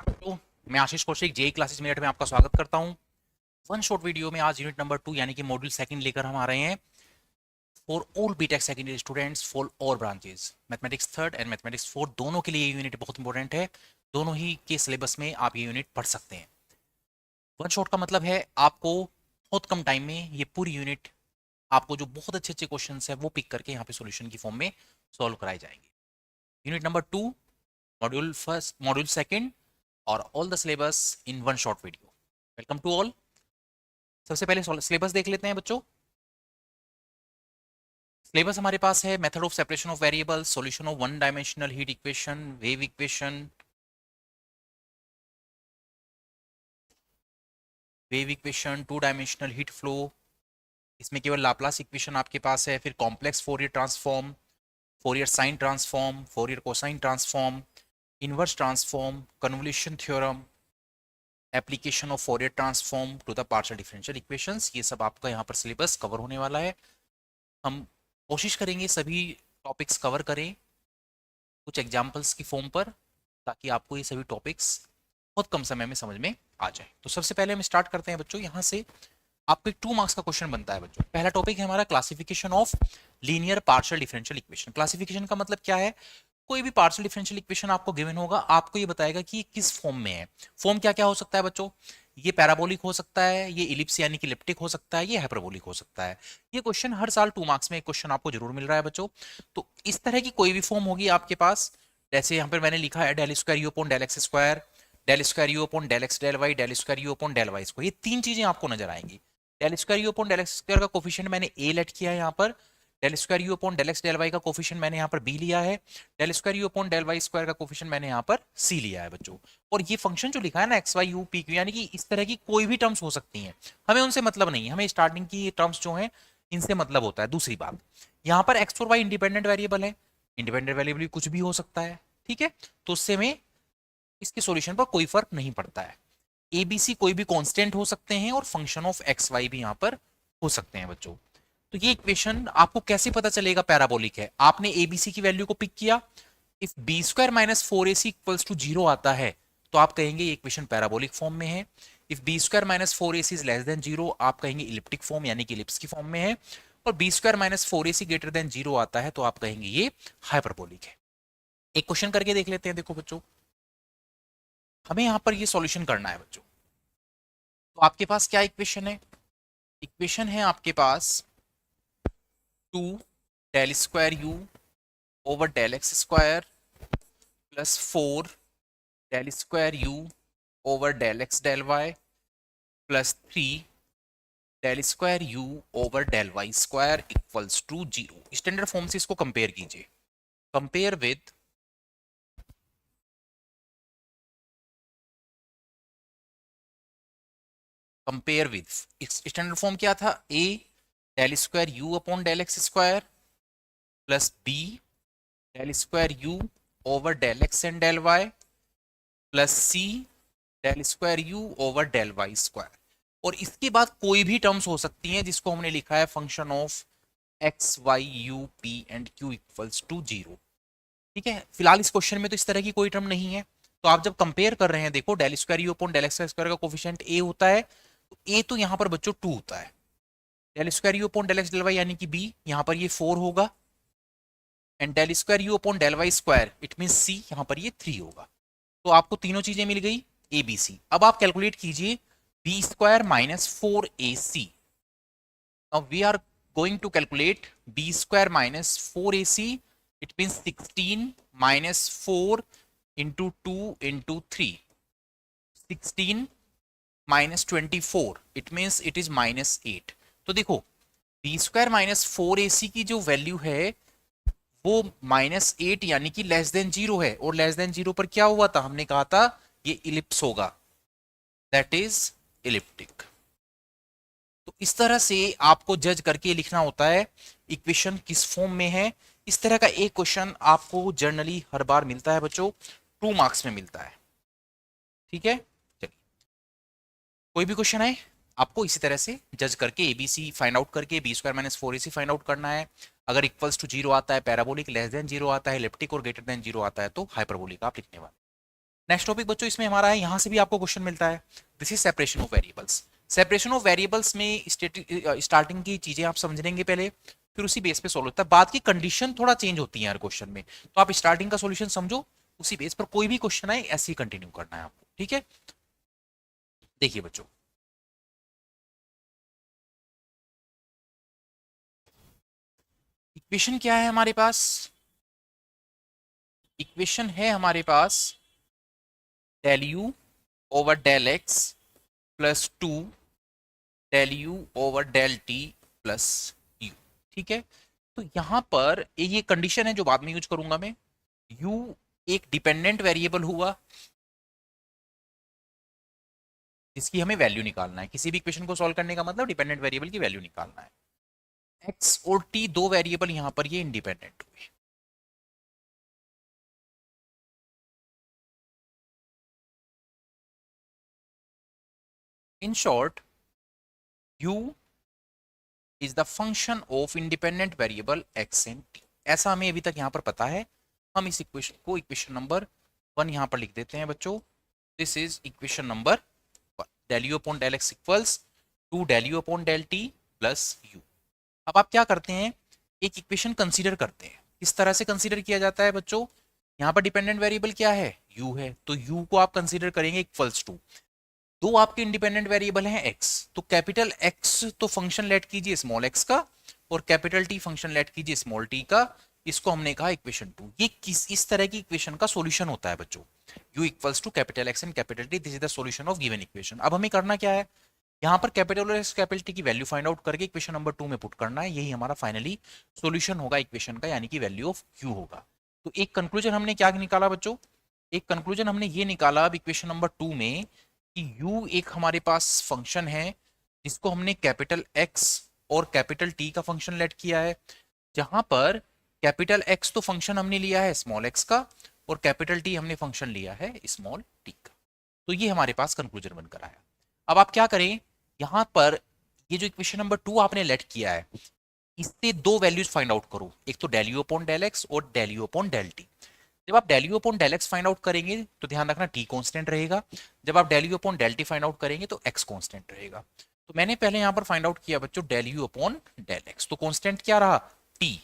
Hello, मैं आशीष Kaushik JEE classes Meerut में आपका स्वागत करता हूं। वन शॉट वीडियो में आज यूनिट नंबर 2 यानी कि मॉड्यूल सेकंड लेकर हम आ रहे हैं for all BTech secondary students for all branches. Mathematics third and mathematics fourth दोनों के लिए ये यूनिट बहुत इंपॉर्टेंट है। दोनों ही के सिलेबस में आप ये यूनिट पढ़ सकते हैं। वन शॉट का मतलब है आपको बहुत कम टाइम में ये पूरी यूनिट, आपको जो बहुत अच्छे अच्छे क्वेश्चन है वो पिक करके यहाँ पे सॉल्यूशन की फॉर्म में सॉल्व कराए जाएंगे। Unit number 2, module first, module second और all the syllabus in one short video. Welcome to all. सबसे पहले सिलेबस देख लेते हैं बच्चों। सिलेबस हमारे पास है method of separation of variable, solution of one dimensional heat equation, wave equation, two dimensional heat flow, इसमें केवल लाप्लास इक्वेशन आपके पास है। फिर complex Fourier transform, Fourier sine transform, Fourier cosine transform, inverse transform, convolution theorem, application of Fourier transform to the partial differential equations. ये सब आपका यहाँ पर सिलेबस कवर होने वाला है। हम कोशिश करेंगे सभी टॉपिक्स कवर करें कुछ एग्जाम्पल्स की फॉर्म पर, ताकि आपको ये सभी टॉपिक्स बहुत कम समय में समझ में आ जाए। तो सबसे पहले हम स्टार्ट करते हैं बच्चों। यहाँ से आपको एक 2 मार्क्स का क्वेश्चन बनता है बच्चों। पहला टॉपिक है हमारा classification of linear partial differential equation. Classification का मतलब क्या है? कोई भी पार्शियल डिफरेंशियल इक्वेशन आपको गिवन होगा, आपको ये बताएगा कि ये किस फॉर्म में है। फॉर्म क्या क्या हो सकता है बच्चों? ये पैराबोलिक हो सकता है, ये इलिप्स यानी कि इलिप्टिक हो सकता है, ये हाइपरबोलिक हो सकता है। ये क्वेश्चन हर साल 2 मार्क्स में एक क्वेश्चन आपको जरूर मिल रहा है बच्चों। तो इस तरह की कोई भी फॉर्म होगी आपके पास, जैसे यहाँ पर मैंने लिखा है del square u upon del x square, del square u upon del x del y, del square u upon del Y square. ये 3 चीजें आपको नजर आएंगी। Del square u upon del x square का कोफिशिएंट मैंने ए लेट किया है यहाँ पर। Del square u upon del x del y का कोफिशिएंट मैंने यहाँ पर बी लिया है। Del square u upon del Y square का कोफिशिएंट मैंने यहाँ पर सी लिया है बच्चों। और ये फंक्शन जो लिखा है ना x y u P Q, यानी कि इस तरह की कोई भी टर्म्स हो सकती हैं, हमें उनसे मतलब नहीं है। हमें स्टार्टिंग की ये टर्म्स जो हैं इनसे मतलब होता है। दूसरी बात, यहाँ पर एक्स और वाई इंडिपेंडेंट वेरिएबल है। इंडिपेंडेंट वेरिएबल कुछ भी हो सकता है, ठीक है। तो उससे में इसके सॉल्यूशन पर कोई फर्क नहीं पड़ता है। एबीसी कोई भी कांस्टेंट हो सकते हैं और फंक्शन ऑफ एक्स वाई भी यहाँ पर हो सकते हैं बच्चों। तो ये इक्वेशन आपको कैसे पता चलेगा पैराबोलिक है? आपने एबीसी की वैल्यू को पिक किया, if b square minus four a c equals to zero आता है तो आप कहेंगे ये इक्वेशन पैराबोलिक फॉर्म में है। If b square minus four a c is less than zero, आप कहेंगे इलिप्टिक फॉर्म यानी कि इलिप्स की फॉर्म में है। और B square minus four a C greater than zero आता है तो आप कहेंगे ये हाइपरबोलिक है। एक क्वेश्चन करके देख लेते हैं। देखो बच्चों, हमें यहाँ पर ये सॉल्यूशन करना है बच्चों। तो आपके पास क्या इक्वेशन है? इक्वेशन है आपके पास 2 del square you over del x square plus 4 del square you over del x del y plus 3 del square you over del Y square equals to zero. Standard form से इसको compare कीजिए। Compare with standard form क्या था? A del square u upon del x square plus B del square you over del x and del y plus C del square you over del Y square. और इसके बाद कोई भी terms हो सकती हैं जिसको हमने लिखा है function of x y u p and q equals to zero. ठीक है, फिलहाल इस क्वेश्चन में तो इस तरह की कोई टर्म नहीं है। तो आप जब कंपेयर कर रहे हैं, देखो del square u upon del x square का कोफिशिएंट ए होता है, तो ए तो यहाँ पर बच्चों 2 होता है। Del square u upon del x del y यानी कि बी, यहाँ पर ये 4 होगा। And del square u upon del Y square it mean C, यहाँ पर ये 3 होगा। तो आपको तीनों चीजें मिल गई ए बी सी। अब आप कैलकुलेट कीजिए b square minus four a c. Now we are going to calculate b square minus four a c, it mean 16 minus 4 into 2 into 3, 16 minus 24, it means it is minus 8। तो देखो b square minus four a c की जो value है वो minus 8 यानी कि less than zero है। और लेस देन जीरो पर क्या हुआ था? हमने कहा था ये इलिप्स होगा, दैट इज इलिप्टिक। तो इस तरह से आपको जज करके लिखना होता है इक्वेशन किस फॉर्म में है। इस तरह का एक क्वेश्चन आपको जनरली हर बार मिलता है बच्चों, 2 मार्क्स में मिलता है। ठीक है, चलिए कोई भी क्वेश्चन है आपको इसी तरह से जज करके एबीसी फाइंड आउट करके B square minus four a C find out करना है। अगर इक्वल्स टू जीरो आता है पैराबोलिक, लेस देन जीरो आता है इलिप्टिक और ग्रेटर देन जीरो आता है तो हाइपरबोलिक आप लिखने वाले। नेक्स्ट टॉपिक बच्चों इसमें हमारा है, यहां से भी आपको क्वेश्चन मिलता है, this is separation of variables. Separation of variables में स्टार्टिंग की चीजें आप समझ लेंगे पहले, फिर उसी बेस पे सोल्व होता है, बाद की कंडीशन थोड़ा चेंज होती है यार क्वेश्चन में, तो आप स्टार्टिंग का सॉल्यूशन समझो, उसी बेस पर कोई भी क्वेश्चन आए ऐसे ही कंटिन्यू करना है आपको, ठीक है। देखिए बच्चों, इक्वेशन क्या है हमारे पास, इक्वेशन है हमारे पास del u over del x plus two del u over del t plus u, ठीक है। तो यहां पर ये कंडीशन है जो बाद में यूज करूंगा मैं, यू एक डिपेंडेंट वेरिएबल हुआ जिसकी हमें वैल्यू निकालना है, किसी भी इक्वेशन को सॉल्व करने का मतलब डिपेंडेंट वेरिएबल की वैल्यू निकालना है। एक्स और टी दो वेरिएबल यहां पर ये इंडिपेंडेंट हुए, in short u is the function of independent variable x and t, ऐसा हमें अभी तक यहां पर पता है। हम इस इक्वेशन को इक्वेशन नंबर 1 यहां पर लिख देते हैं बच्चों, this is equation number 1, del you upon del x equals to del you upon del t plus u. अब आप क्या करते हैं, एक इक्वेशन कंसीडर करते हैं, इस तरह से कंसीडर किया जाता है बच्चों, यहाँ पर डिपेंडेंट वेरिएबल क्या है, u है, तो u को आप कंसीडर करेंगे इक्वल्स टू, दो आपके इंडिपेंडेंट वेरिएबल हैं x, तो कैपिटल x तो फंक्शन लेट कीजिए स्मॉल x का, और कैपिटल t फंक्शन लेट कीजिए स्मॉल t का, इसको हमने कहा इक्वेशन 2। ये इस तरह की इक्वेशन का सॉल्यूशन होता है बच्चों, u equals to capital x and capital t, this is the solution of given equation. अब हमें करना क्या है, यहाँ पर कैपिटल और कैपिटल टी की वैल्यू फाइंड आउट करके इक्वेशन नंबर 2 में पुट करना है, यही हमारा फाइनली सॉल्यूशन होगा इक्वेशन का, यानी कि वैल्यू ऑफ u होगा। तो एक कंक्लूजन हमने क्या निकाला बच्चों, एक कंक्लूजन हमने ये निकाला अब इक्वेशन नंबर 2 में कि u एक हमारे पास फंक्शन है जिसको हमने कैपिटल x और कैपिटल t का फंक्शन लेट किया है, जहां पर कैपिटल x तो फंक्शन हमने लिया है स्मॉल x का, और कैपिटल t हमने फंक्शन लिया है स्मॉल t का। तो ये हमारे पास कंक्लूजन बनकर आया। अब आप क्या करें, यहां पर ये जो इक्वेशन नंबर 2 आपने लेट किया है, इससे दो वैल्यूज फाइंड आउट करो, एक तो del you upon del x और del you upon del t. जब आप del you upon del x find out करेंगे तो ध्यान रखना टी कांस्टेंट रहेगा, जब आप del you upon del t find out करेंगे तो एक्स कांस्टेंट रहेगा। तो मैंने पहले यहां पर फाइंड आउट किया बच्चों del you upon del x, तो कांस्टेंट क्या रहा टी,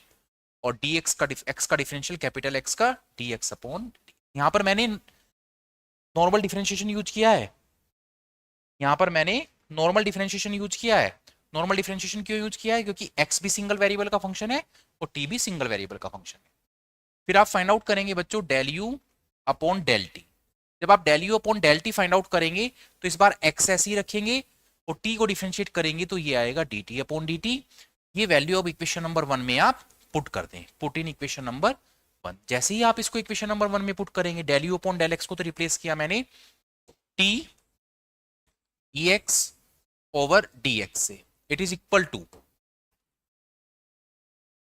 और डी एक्स का एक्स का डिफरेंशियल कैपिटल एक्स का डी एक्स अपॉन टी। यहां पर मैंने नॉर्मल डिफरेंशिएशन यूज किया है, यहां पर मैंने नॉर्मल डिफरेंशिएशन यूज किया है। नॉर्मल डिफरेंशिएशन क्यों यूज किया है, क्योंकि x भी सिंगल वेरिएबल का फंक्शन है और t भी सिंगल वेरिएबल का फंक्शन है। फिर आप फाइंड आउट करेंगे बच्चों del you upon del t, जब आप del you upon del t find out करेंगे तो इस बार x ऐसे ही रखेंगे और t को डिफरेंशिएट करेंगे तो ये आएगा dt अपॉन dt। ये वैल्यू अब इक्वेशन नंबर 1 में आप पुट कर दें, पुट इन इक्वेशन नंबर 1। जैसे ही आप इसको इक्वेशन नंबर 1 में पुट करेंगे, del you upon del x को तो रिप्लेस किया मैंने t dx ओवर dx से, it is equal to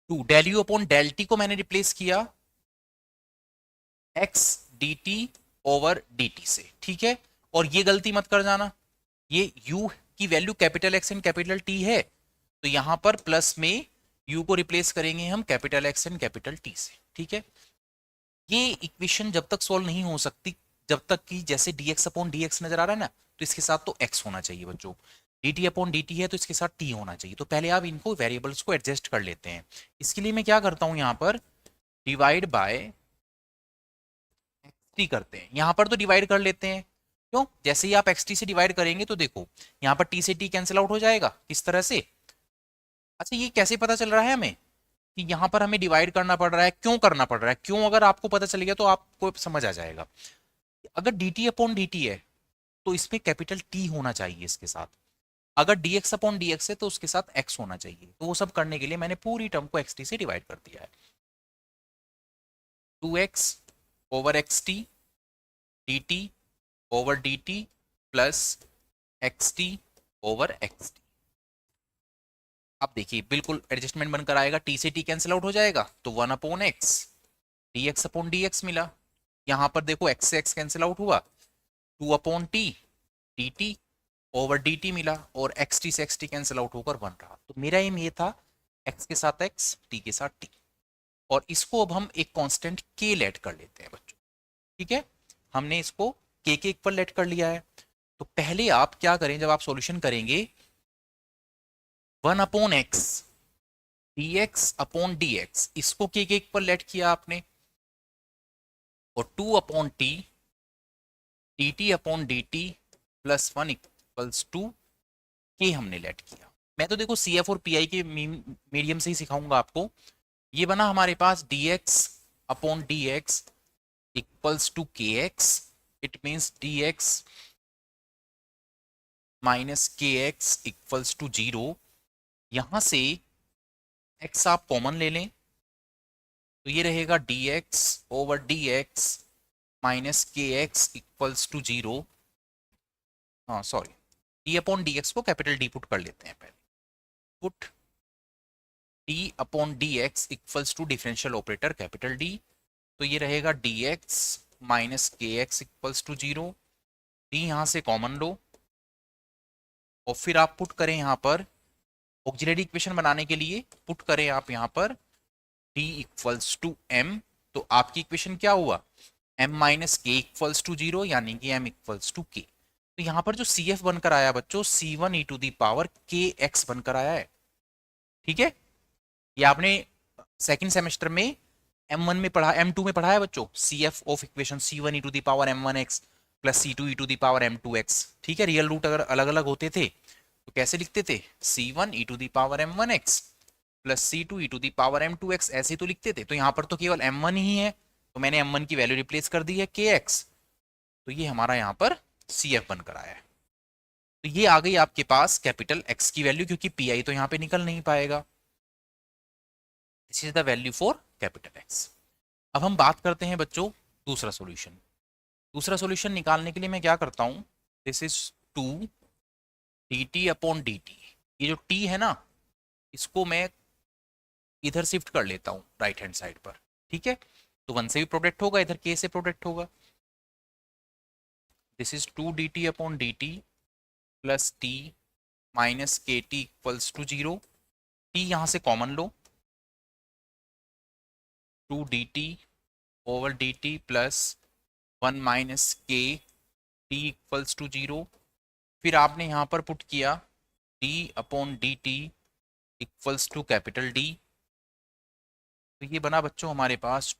del you upon del t को मैंने रिप्लेस किया x dt ओवर dt से, ठीक है। और ये गलती मत कर जाना, ये u की value capital x and capital t है, तो यहां पर प्लस में u को रिप्लेस करेंगे हम capital x and capital t से, ठीक है। ये इक्वेशन जब तक सॉल्व नहीं हो सकती जब तक कि जैसे dx अपॉन dx नजर आ रहा है ना, तो इसके साथ तो x होना चाहिए बच्चों, dt अपॉन dt है तो इसके साथ t होना चाहिए। तो पहले आप इनको वेरिएबल्स को एडजस्ट कर लेते हैं। इसके लिए मैं क्या करता हूं, यहां पर डिवाइड बाय xt करते हैं, यहां पर तो डिवाइड कर लेते हैं, क्यों, जैसे ही आप xt से डिवाइड करेंगे तो देखो यहां पर t से t कैंसिल आउट हो जाएगा, किस तरह से। अच्छा ये कैसे पता चल रहा है हमें कि यहां पर हमें डिवाइड करना पड़ रहा है, क्यों करना पड़ रहा है, क्यों, अगर आपको पता चल गया तो आपको समझ आ जाएगा। अगर dt अपॉन dt है तो इसमें कैपिटल t होना चाहिए इसके साथ, अगर dx अपॉन dx है तो उसके साथ x होना चाहिए। तो वो सब करने के लिए मैंने पूरी टर्म को xt से डिवाइड कर दिया है, 2x over xt dt over dt plus xt over xt। अब देखिए बिल्कुल एडजस्टमेंट बनकर आएगा, t से t कैंसिल आउट हो जाएगा तो 1 upon x, dx upon dx मिला, यहां पर देखो x से x कैंसिल आउट हुआ, 2 upon t dt over dt मिला, और xt से xt कैंसिल आउट होकर 1 रहा। तो मेरा एम ये था x के साथ x, t के साथ t, और इसको अब हम एक कांस्टेंट k लेट कर लेते हैं बच्चों, ठीक है। हमने इसको के इक्वल लेट कर लिया है। तो पहले आप क्या करें, जब आप सॉल्यूशन करेंगे 1/x dx अपॉन dx, इसको के इक्वल लेट किया आपने, और 2/t dt upon dt plus 1 equals to k हमने लेट किया। मैं तो देखो सी एफ और पी आई के मीडियम से ही सिखाऊंगा आपको। ये बना हमारे पास dx upon dx equals to k x, it means dx minus k x equals to 0। यहां से x आप कॉमन ले लें तो ये रहेगा dx over dx minus k x equals to 0। हाँ sorry, d upon D x को कैपिटल डी पुट कर लेते हैं पहले। Put d upon D x equals to differential operator capital D, तो ये रहेगा d x minus k x equals to 0। D यहाँ से कॉमन लो और फिर आप पुट करें यहाँ पर ऑक्सिलरी इक्वेशन बनाने के लिए, पुट करें आप यहाँ पर डी इक्वल्स टू एम, तो आपकी इक्वेशन क्या हुआ, m minus k equals to 0, यानी कि m इक्वल्स टू के। तो यहाँ पर जो CF बनकर आया बच्चों, C1 e to the power kx बनकर आया है। ठीक है, ये आपने सेकंड सेमेस्टर में M1 में पढ़ा, M2 में पढ़ा है बच्चों, CF of equation C1 e to the power m1x plus C2 e to the power m2x। ठीक है, रियल रूट अगर अलग अलग होते थे तो कैसे लिखते थे, C1 e to the power m1x plus C2 e to the power m2x, ऐसे तो लिखते थे। तो यहाँ पर तो केवल m1 ही है, तो मैंने m1 की वैल्यू रिप्लेस कर दी है kx, तो ये हमारा यहाँ पर CF बनकर आया है। तो ये आ गई आपके पास कैपिटल X की वैल्यू, क्योंकि PI तो यहाँ पे निकल नहीं पाएगा। This is the value for capital X। अब हम बात करते हैं बच्चों दूसरा सॉल्यूशन। दूसरा सॉल्यूशन निकालने के लिए मैं क्या करता हूँ, this is 2 dt upon dt। ये जो t है ना, इसको मैं इधर शिफ्ट कर लेता हूँ राइट हैंड साइड पर। ठीक है, तो 1 से भी प्रोडक्ट होगा, इधर k से प्रोडक्ट होगा। This is 2 dt upon dt plus t minus k t equals to 0। t यहाँ से कॉमन लो, 2 dt over dt plus 1 minus k t equals to 0। फिर आपने यहाँ पर पुट किया d upon dt equals to capital D। तो ये बना बच्चों हमारे पास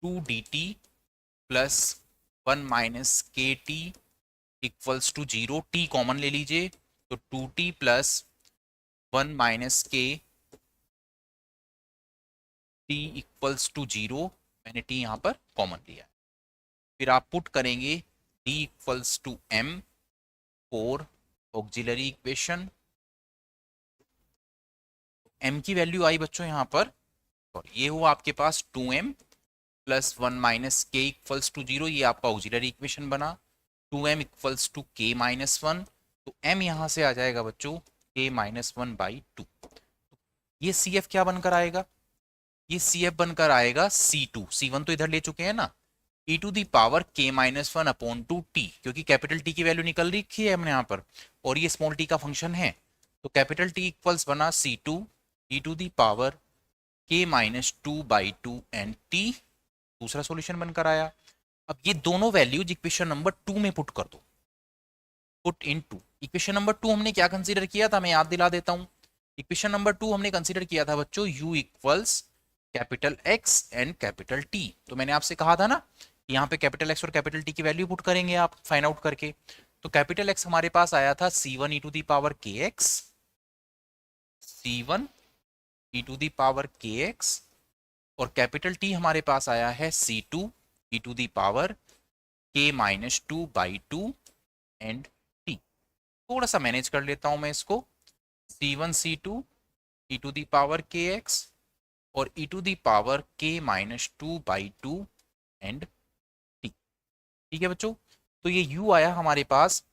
2 dt plus 1 minus k t equals to 0। t common ले लीजिए, तो 2t प्लस 1 माइनस के t इक्वल्स टू 0। मैंने t यहाँ पर कॉमन लिया। फिर आप पुट करेंगे d equals to m for auxiliary equation. m की वैल्यू आई बच्चों यहाँ पर, और ये हुआ आपके पास 2m plus 1 minus k equals to 0। ये आपका ऑक्सिलरी इक्वेशन बना। 2m equals to k minus 1, तो m यहाँ से आ जाएगा बच्चों k माइनस 1 बाई 2। ये CF क्या बनकर आएगा, ये CF बनकर आएगा C2। C1 तो इधर ले चुके हैं ना, e to the power k minus 1 upon 2t, क्योंकि कैपिटल T की वैल्यू निकल रखी है हमने यहाँ पर, और ये स्मॉल t का फंक्शन है। तो कैपिटल T इक्वल्स बना C2 e to the power k minus 2 by 2 and t। दूसरा सॉल्यूशन बनकर आया। अब ये दोनों वैल्यूज इक्वेशन नंबर 2 में पुट कर दो, पुट इन 2। इक्वेशन नंबर 2 हमने क्या कंसीडर किया था, मैं याद दिला देता हूं। इक्वेशन नंबर 2 हमने कंसीडर किया था बच्चों u equals capital X and capital T। तो मैंने आपसे कहा था ना, यहाँ पे कैपिटल X और कैपिटल T की वैल्यू पुट करेंगे आप फाइंड आउट करके। तो कैपिटल X हमारे पास आया था C1 e to the power kx, C1 e to the power kx, और कैपिटल T हमारे पास आया है C2 e to the power k minus 2 by 2 and t। थोड़ा सा मैनेज कर लेता हूं मैं इसको, C1 C2 e to the power kx और e to the power k minus 2 by 2 and t। ठीक है बच्चों, तो ये u आया हमारे पास।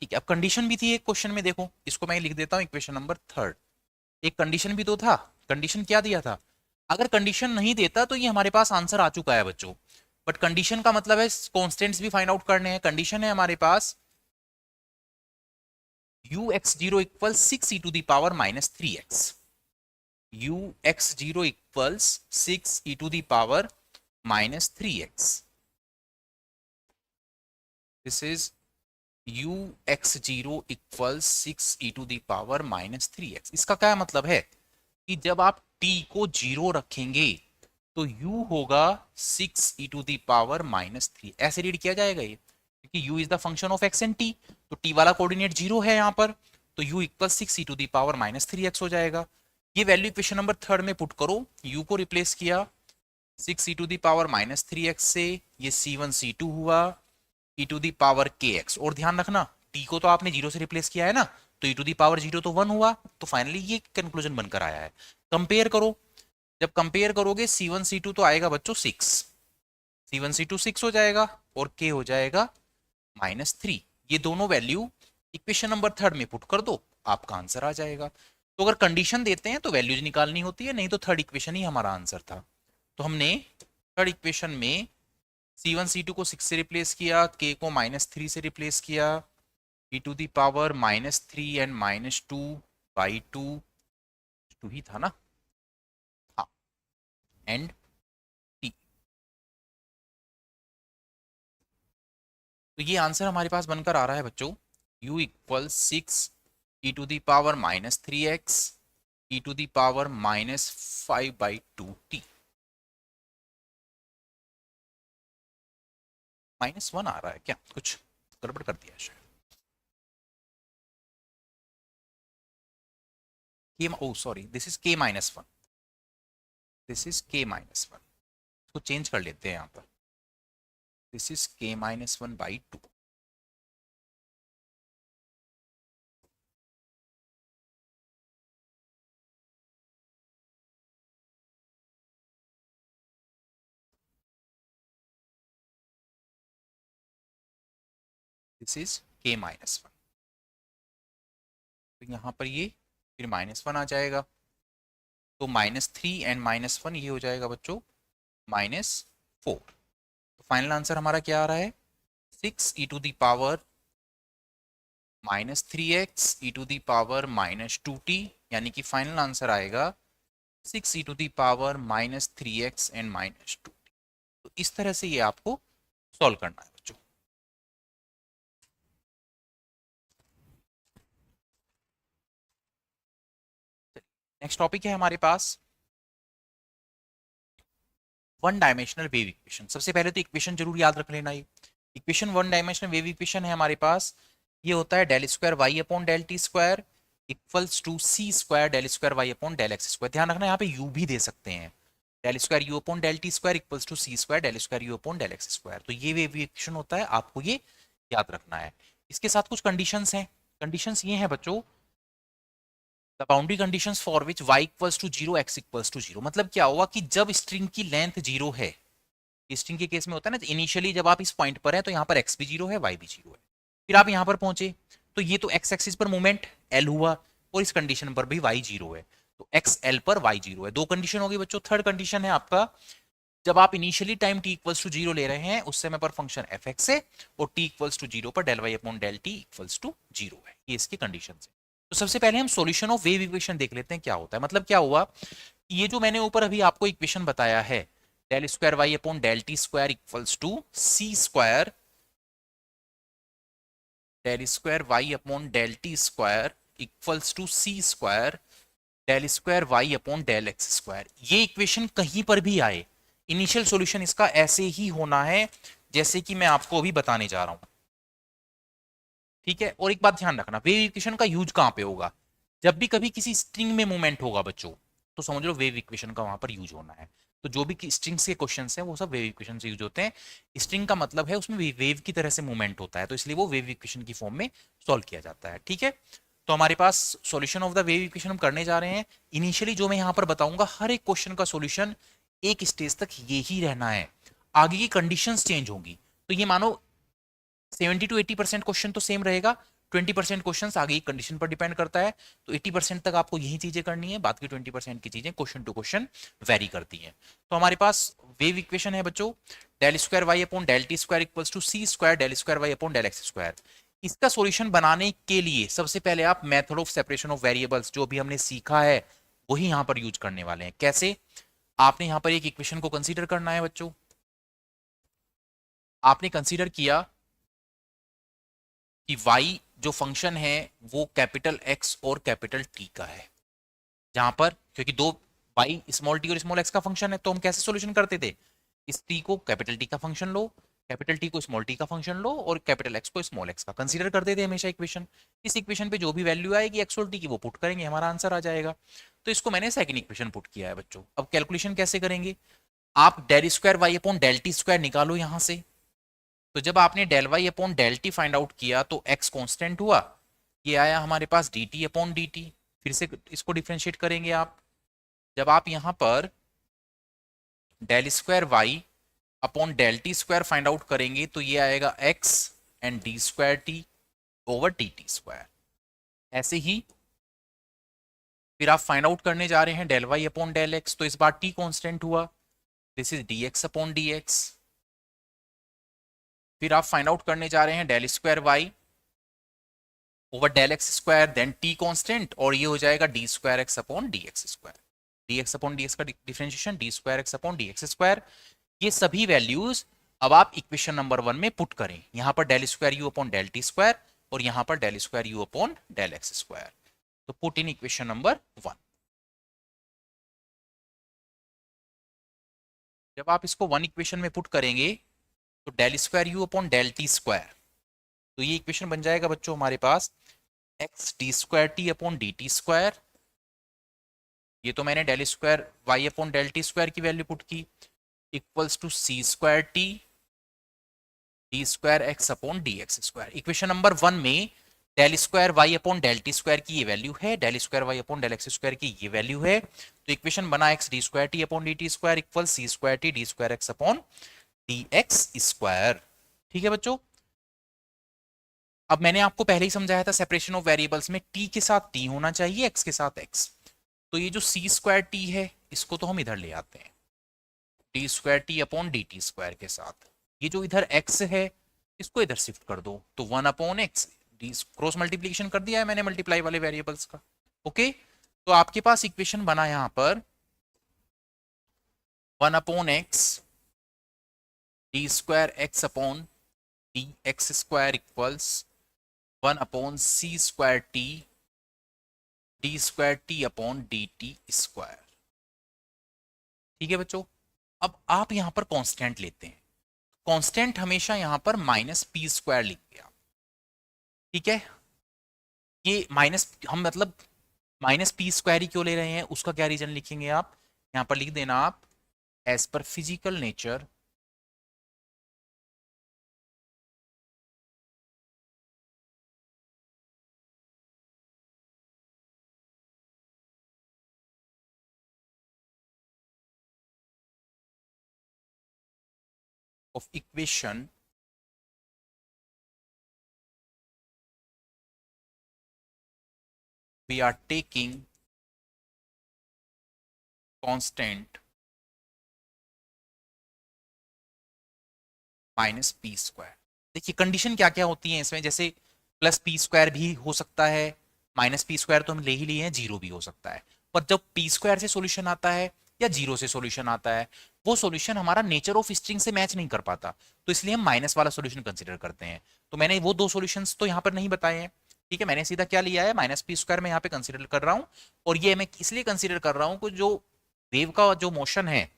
ठीक है, अब कंडीशन भी थी एक क्वेश्चन में, देखो इसको मैं लिख देता हूं इक्वेशन नंबर 3। एक कंडीशन भी तो था। कंडीशन क्या दिया था, अगर कंडीशन नहीं देता तो ये हमारे पास आंसर आ चुका है बच्चों, बट कंडीशन का मतलब है कॉन्स्टेंट्स भी फाइंड आउट करने हैं। कंडीशन है हमारे पास ux0 equal 6 e to the power minus 3x, ux0 equals 6 e to the power minus 3x। This is u x zero equal 6 e⁻³ इसका क्या मतलब है कि जब आप t को जीरो रखेंगे तो u होगा 6 e⁻³ ऐसे रीड किया जाएगा ये, क्योंकि u is the function of x and t, तो t वाला कोऑर्डिनेट जीरो है यहाँ पर, तो u इक्वल 6 e⁻³ हो जाएगा। ये वैल्यू इक्वेशन नंबर 3 में पुट करो, u को रिप्लेस किया 6 e⁻³ से, ये c1 c2 हुआ e⁻kx, और ध्यान रखना t को तो आपने जीरो से रिप्लेस किया है ना, तो e⁻0 तो 1 हुआ, तो फाइनली ये कंक्लूजन बनकर आया है। कंपेयर करो, जब कंपेयर करोगे c1 c2 तो आएगा बच्चों 6, c1 c2 6 हो जाएगा और k हो जाएगा -3। ये दोनों वैल्यू इक्वेशन नंबर 3 में पुट कर दो, आपका आंसर आ जाएगा। तो अगर कंडीशन देते हैं तो वैल्यूज निकालनी होती है, नहीं तो थर्ड इक्वेशन ही हमारा आंसर था। तो हमने थर्ड इक्वेशन में c1 c2 को 6 से रिप्लेस किया, k को -3 से रिप्लेस किया, e⁻³ एंड -2/2 ही था ना, हाँ, एंड t। तो ये आंसर हमारे पास बनकर आ रहा है बच्चों, u इक्वल 6 e⁻³ e⁻⁵/2t। -1 आ रहा है क्या, कुछ गड़बड़ कर दिया शायद। Oh sorry, this is k-1, this is k-1, इसको चेंज कर लेते हैं यहाँ पर, this is k-1/2। This is k-1, तो यहाँ पर ये फिर -1 आ जाएगा, तो -3 एंड -1 ये हो जाएगा बच्चों -4। तो फाइनल आंसर हमारा क्या आ रहा है, 6e⁻-3x e⁻-2t, यानी कि फाइनल आंसर आएगा 6e⁻-3x एंड -2t। तो इस तरह से ये आपको सॉल्व करना है बच्चों। नेक्स्ट टॉपिक है हमारे पास वन डायमेंशनल वेव इक्वेशन। सबसे पहले तो इक्वेशन जरूर याद रख लेना, ये equation one dimensional wave equation है हमारे पास। ये होता है del square y upon del t square equals to c square del square y upon del x square. ध्यान रखना यहाँ पे यू भी दे सकते हैं, del square u upon del t square equals to c square del square u upon del x square. तो ये वेव इक्वेशन होता है, आपको ये याद रखना है। इसके साथ कुछ कंडीशंस हैं, कंडीशंस ये हैं बच्चों, the boundary conditions for which y equals to 0 x equals to 0। मतलब क्या होगा कि जब स्ट्रिंग की लेंथ 0 है, स्ट्रिंग के केस में होता है ना, इनिशियली जब आप इस पॉइंट पर है तो यहाँ पर x भी 0 है y भी 0 है, फिर आप यहाँ पर पहुंचे तो ये तो x एक्सिस पर मूवमेंट l हुआ और इस कंडीशन पर भी y 0 है, तो x l पर y 0 है। दो कंडीशन होगी बच्चों। थर्ड कंडीशन है आपका, जब आप initially time t equals to 0 ले रहे हैं उस समय पर फंक्शन f(x) है और t इक्वल्स टू 0 पर del y upon del t equals to 0 है। ये इसकी कंडीशन है। तो सबसे पहले हम सॉल्यूशन ऑफ वेव इक्वेशन देख लेते हैं क्या होता है। मतलब क्या हुआ, ये जो मैंने ऊपर अभी आपको इक्वेशन बताया है, del square y upon del t square equals to c square del square y upon del t square equals to c square del square y upon del x square. ये इक्वेशन कहीं पर भी आए, initial solution इसका ऐसे ही होना है जैसे कि मैं आपको अभी बताने जा रहा हूं, ठीक है। और एक बात ध्यान रखना, वेव इक्वेशन का यूज कहां पे होगा, जब भी कभी किसी स्ट्रिंग में मूवमेंट होगा बच्चों, तो समझ लो वेव इक्वेशन का वहां पर यूज होना है। तो जो भी स्ट्रिंग्स के क्वेश्चंस हैं वो सब वेव इक्वेशन से यूज होते हैं। स्ट्रिंग का मतलब है उसमें वेव की तरह से मूवमेंट होता है, तो इसलिए वो वेव इक्वेशन की फॉर्म में सॉल्व किया जाता है, ठीक है। तो हमारे पास solution of the wave equation हम करने जा रहे हैं। इनिशियली जो मैं यहाँ पर बताऊंगा हर एक क्वेश्चन का सॉल्यूशन एक स्टेज तक ये ही रहना है, आगे की कंडीशंस चेंज होंगी। तो ये मानो 70 to 80% क्वेश्चन तो सेम रहेगा, 20% क्वेश्चन आगे की कंडीशन पर डिपेंड करता है। तो 80% तक आपको यही चीजें करनी है, बाकी 20% की चीजें क्वेश्चन टू क्वेश्चन वेरी करती हैं। तो हमारे पास वेव इक्वेशन है बच्चों, del square y upon del t square equals to c square del square y upon del x square. इसका सॉल्यूशन बनाने के लिए सबसे पहले आप method of separation of variables जो भी हमने सीखा है वही यहां पर यूज करने वाले हैं। कैसे, आपने यहां पर एक इक्वेशन को कंसीडर करना है बच्चों, आपने कंसीडर किया कि y जो फंक्शन है वो कैपिटल X और कैपिटल T का है, जहां पर क्योंकि दो y स्मॉल t और स्मॉल x का फंक्शन है, तो हम कैसे सॉल्यूशन करते थे, इस t को कैपिटल T का फंक्शन लो, कैपिटल T को स्मॉल t का फंक्शन लो और कैपिटल X को स्मॉल x का कंसीडर करते थे हमेशा इक्वेशन। इस इक्वेशन पे जो भी वैल्यू आएगी x और t की वो पुट करेंगे, हमारा आंसर आ जाएगा। तो इसको मैंने सेकंड इक्वेशन पुट किया है बच्चों। अब कैलकुलेशन कैसे करेंगे, आप del square y upon del t square निकालो यहां से। तो जब आपने del y upon del t find out किया तो x कांस्टेंट हुआ, ये आया हमारे पास d t upon d t. फिर से इसको डिफ्रेंशिएट करेंगे आप, जब आप यहां पर del square y upon del t square find out करेंगे तो ये आएगा x and d square t over d t square. ऐसे ही फिर आप फाइंड आउट करने जा रहे हैं del y upon del x, तो इस बार t कांस्टेंट हुआ, this is d x upon D x. फिर आप फाइंड आउट करने जा रहे हैं del square Y over del x square, then t constant, और ये हो जाएगा d square x upon D x square. D x upon D x का differentiation d square x upon D x square. ये सभी वैल्यूज अब आप equation number 1 में पुट करें, यहां पर del square u upon del t square और यहां पर del square u upon del x square. तो पुट इन इक्वेशन नंबर 1। जब आप इसको 1 इक्वेशन में पुट करेंगे तो del square u upon del t square, तो ये इक्वेशन बन जाएगा बच्चों हमारे पास x D square T upon d t square. ये तो मैंने del square y upon del t square की वैल्यू पुट की, equals to c square t d square x upon D x square. Equation number 1 में del square y upon del t square की ये value है, del square y upon del x square की ये value है। तो equation बना x D square T upon d t square equal c square t d square x upon D x square. ठीक है बच्चों। अब मैंने आपको पहले ही समझाया था सेपरेशन ऑफ वेरिएबल्स में t के साथ t होना चाहिए, x के साथ x। तो ये जो सी स्क्वायर टी है इसको तो हम इधर ले आते हैं d square T upon d t square के साथ। ये जो इधर x है इसको इधर शिफ्ट कर दो, तो 1 upon x, D cross multiplication कर दिया है मैंने मल्टीप्लाई वाले वेरिएबल्स का। ओके, तो आपके पास इक्वेशन बना यहां पर 1 upon x D square x upon D x square equals 1 upon c square t d square T upon d t square. ठीक है बच्चों। अब आप यहां पर कांस्टेंट लेते हैं, कांस्टेंट हमेशा यहां पर माइनस पी स्क्वायर लिखते हैं आप। ठीक है, ये माइनस हम मतलब माइनस पी स्क्वायर ही क्यों ले रहे हैं उसका क्या रीजन लिखेंगे आप, यहां पर लिख देना आप as per physical nature of equation we are taking constant minus P square. देखिए कंडीशन क्या क्या होती है इसमें, जैसे प्लस पी स्क्वायर भी हो सकता है, माइनस पी स्क्वायर तो हम ले ही लिए हैं, जीरो भी हो सकता है। पर जब पी स्क्वायर से सॉल्यूशन आता है या जीरो से सॉल्यूशन आता है वो सॉल्यूशन हमारा नेचर ऑफ स्ट्रिंग से मैच नहीं कर पाता, तो इसलिए हम माइनस वाला सॉल्यूशन कंसीडर करते हैं। तो मैंने वो दो सॉल्यूशंस तो यहाँ पर नहीं बताए हैं। ठीक है, मैंने सीधा क्या लिया है, माइनस पी स्क्वायर में यहाँ पे कंसीडर कर रहा हूँ। और ये मैं इसलिए कंसीडर कर रहा हूँ कि जो वेव का जो मोशन है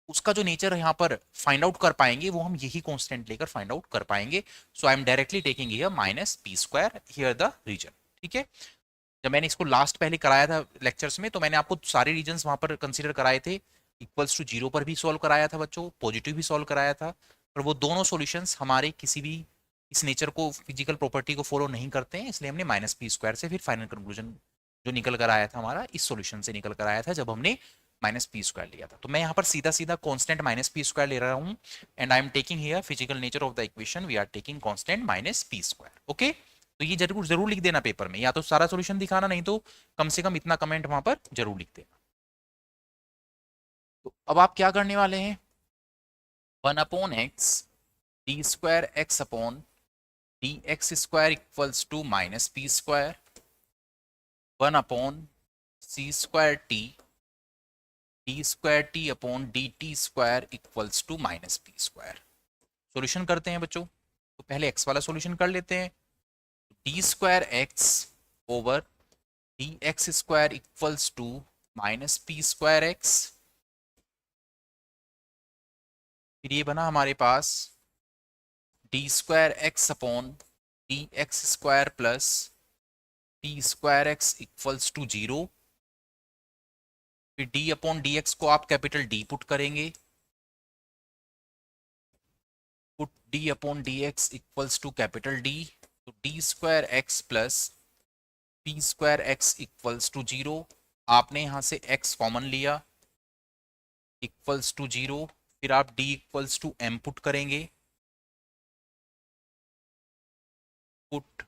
उसका जो नेचर यहाँ पर फाइंड आउट कर पाएंगे वो हम यही कांस्टेंट लेकर फाइंड आउट कर पाएंगे। So I am directly taking here minus P square here the reason. ठीक है, जब मैंने इसको लास्ट पहले कराया था लेक्चर्स में तो मैंने आपको सारे रीजन्स वहां पर कंसीडर कराए थे, इक्वल्स टू जीरो पर भी सॉल्व कराया था बच्चों, पॉजिटिव भी सॉल्व कराया था। पर वो दोनों सॉल्यूशंस हमारे किसी भी इस नेचर को फिजिकल प्रॉपर्टी को फॉलो नहीं करते हैं, इसलिए हमने माइनस पी स्क्वायर से फिर फाइनल कंक्लूजन जो निकल कर आया था हमारा इस सॉल्यूशन से निकल कर आया था जब हमने माइनस पी स्क्वायर लिया था। तो मैं यहाँ पर सीधा सीधा कांस्टेंट माइनस पी स्क्वायर ले रहा हूँ and I am taking here physical nature of the equation we are taking constant minus P square. Okay, तो ये जरूर जरूर लिख देना पेपर में, या तो सारा सॉल्यूशन दिखाना नहीं तो कम से कम इतना कमेंट वहां पर जरूर लिख देना। तो अब आप क्या करने वाले हैं, 1 upon x D square x upon D x square equals to minus P square, 1 upon c square t d square T upon d t square equals to minus P square. Solution करते हैं बच्चों, तो पहले x वाला solution कर लेते हैं। D square x over d x square equals to minus P square x. फिर ये बना हमारे पास D square x upon D x square plus P square x equals to 0। फिर डी अपॉन डी एक्स को आप कैपिटल डी पुट करेंगे, put d upon D x equals to capital D, तो d square x plus P square x equals to 0। आपने यहां से x common लिया, equals to 0। फिर आप d equals to m put करेंगे, put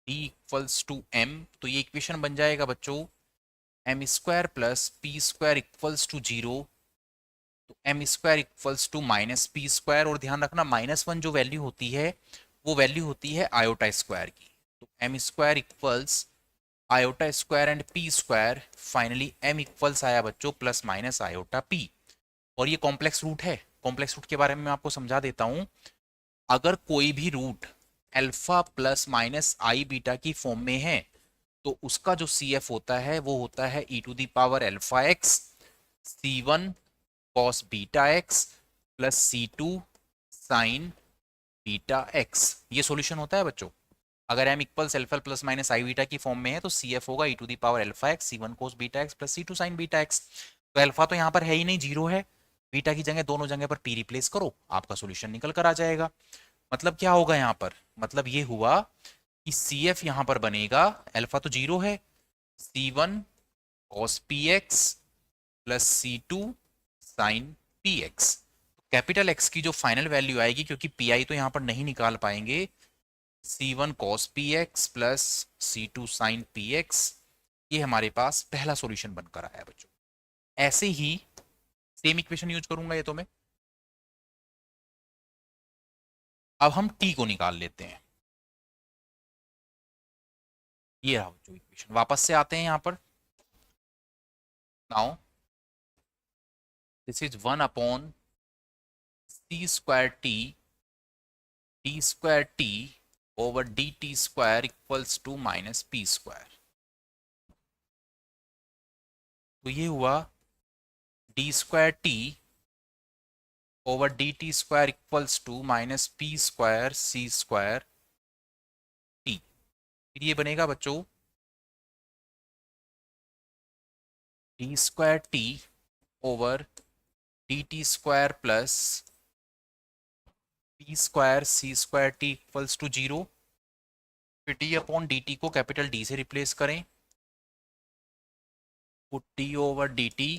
d equals to m, तो ये इक्वेशन बन जाएगा बच्चों m square plus P square equals to 0, तो M square equals to minus P square. और ध्यान रखना -1 जो वैल्यू होती है वो वैल्यू होती है आयोटा स्क्वायर की, तो M square equals iota square and p square. Finally m equals आया बच्चों प्लस माइनस आयोटा पी। और ये कॉम्प्लेक्स रूट है। कॉम्प्लेक्स रूट के बारे में मैं आपको समझा देता हूं। अगर कोई भी root alpha plus minus i beta की फॉर्म में है तो उसका जो सी एफ होता है वो होता है ई to the power alpha x c one cos beta x plus C two sine beta x. ये सॉल्यूशन होता है बच्चों। अगर m equals alpha plus minus i beta की फॉर्म में है तो सी एफ होगा e to the power alpha x c one cos beta x plus C two sine beta x. तो अल्फा तो यहाँ पर है ही नहीं, जीरो है। बीटा की जगह दोनों जगह पर पी रिप्लेस करो, आपका सॉल्यूशन निकल कर आ जाएगा। मतलब क्या होगा यहाँ पर, मतलब ये हुआ कि सी एफ यहाँ पर बनेगा, अल्फा तो जीरो है, सी one cos P x plus सी two sine P x. Capital x की जो फाइनल वैल्यू आएगी, क्योंकि पी आई तो यहाँ पर नहीं निकाल पाएंगे, c one cos P x plus सी टू साइन पी एक्स। ये हमारे पास पहला सॉल्यूशन बनकर आया बच्चों। ऐसे ही सेम इक्वेशन यूज करूंगा ये तो मैं। अब हम टी को निकाल लेते हैं। ये रहा बच्चों इक्वेशन। वापस से आते हैं यहाँ पर। Now this is 1 upon c square t d square t over d t square equals to minus P square. तो ये हुआ d square t over d t square equals to minus P square C square t. फिर ये बनेगा बच्चों d square t over d t square plus P square C square T equals to 0। फिर d upon d t को capital D से replace करें, put D over d T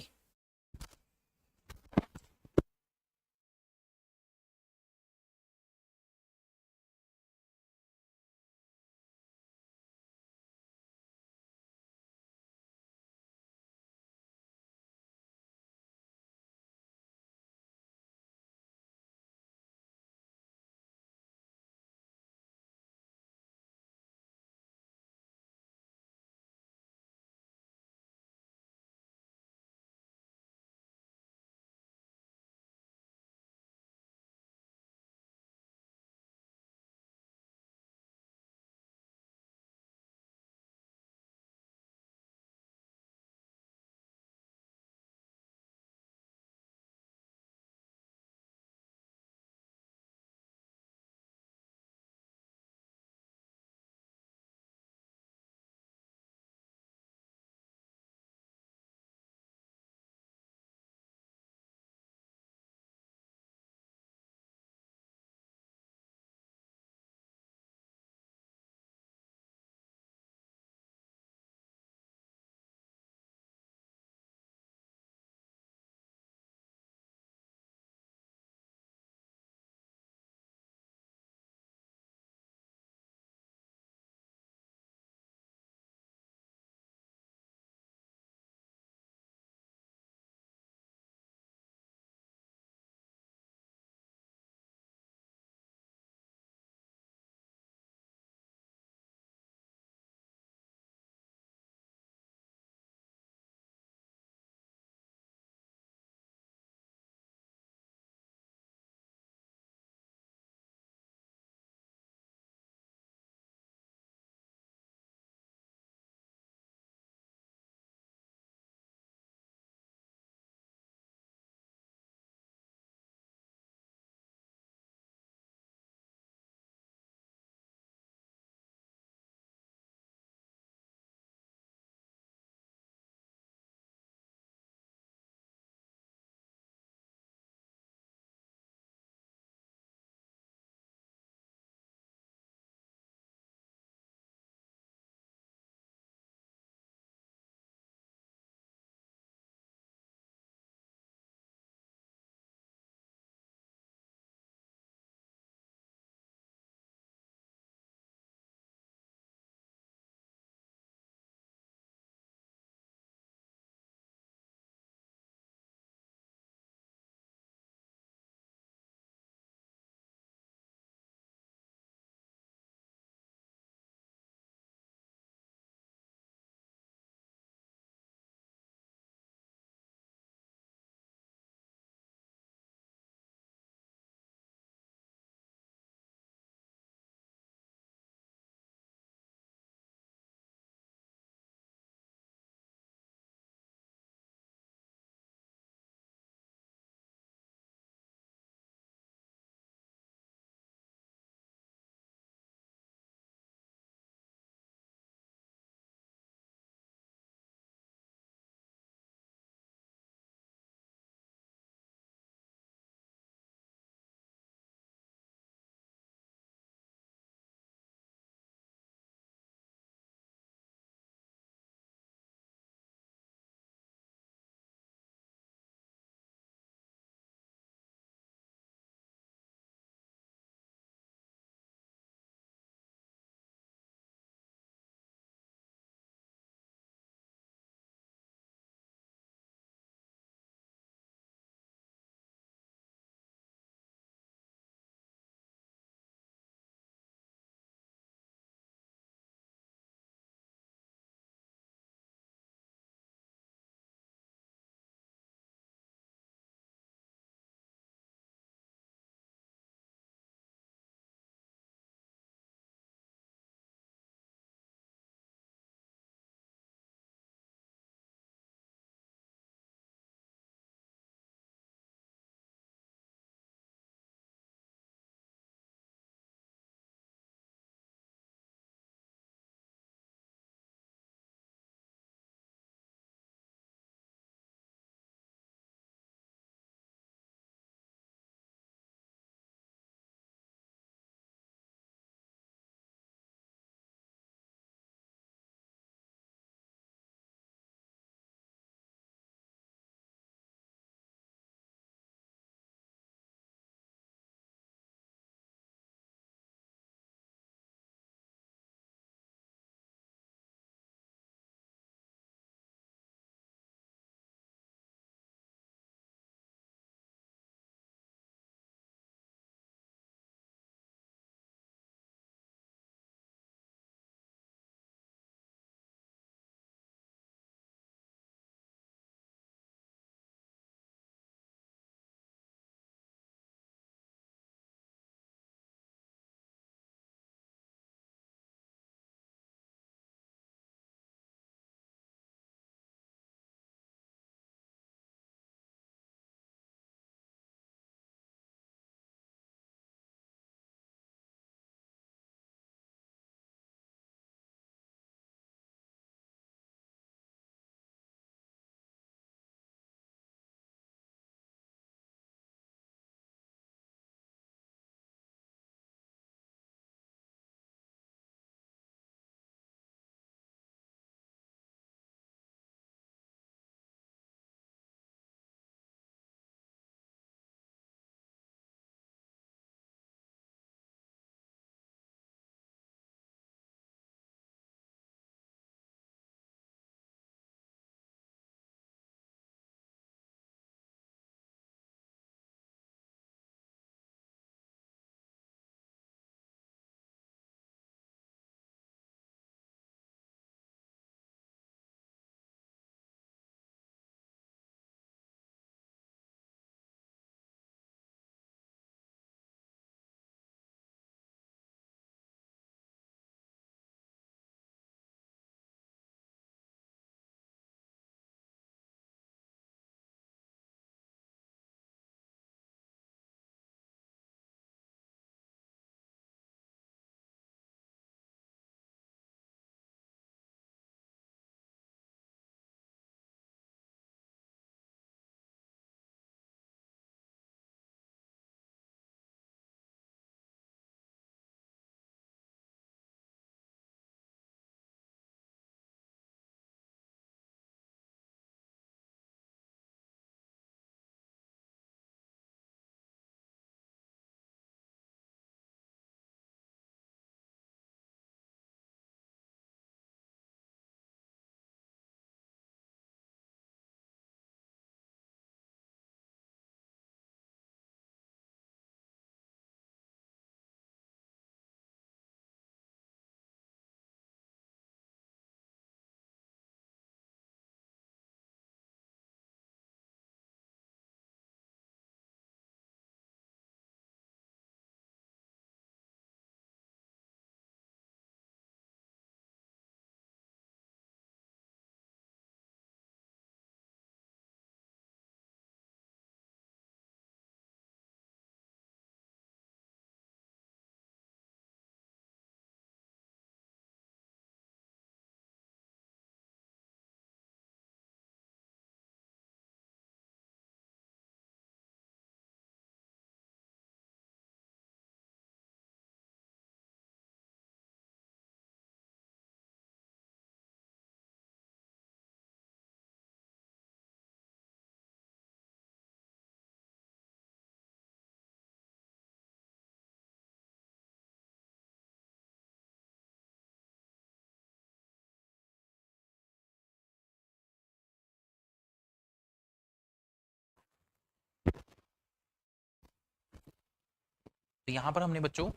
तो यहाँ पर हमने बच्चों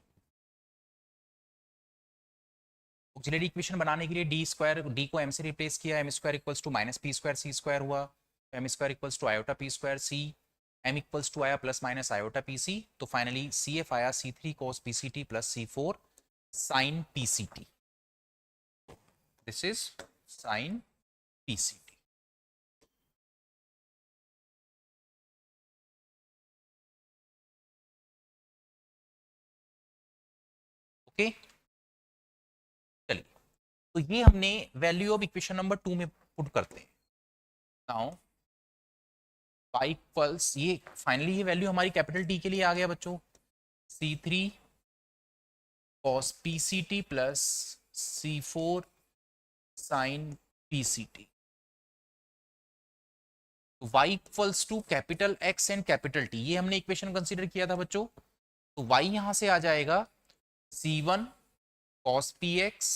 ऑक्सिलरी इक्वेशन बनाने के लिए डी स्क्वायर, डी को एम से रिप्लेस किया, m square equals to minus P square C square हुआ, m square equals to iota p square c, m equals to आया plus minus iota P c, तो finally C F आया c three cos p c t plus c four sine p c t. This is sine p c t. Okay, चलिए, तो ये हमने value of equation number 2 में put करते हैं. Now y equals, ये finally ये वैल्यू हमारी कैपिटल टी के लिए आ गया बच्चों, c three cos p c t plus c four sine p c t. y equals to capital x and capital T, ये हमने इक्वेशन कंसीडर किया था बच्चों. तो y यहां से आ जाएगा c1 cos px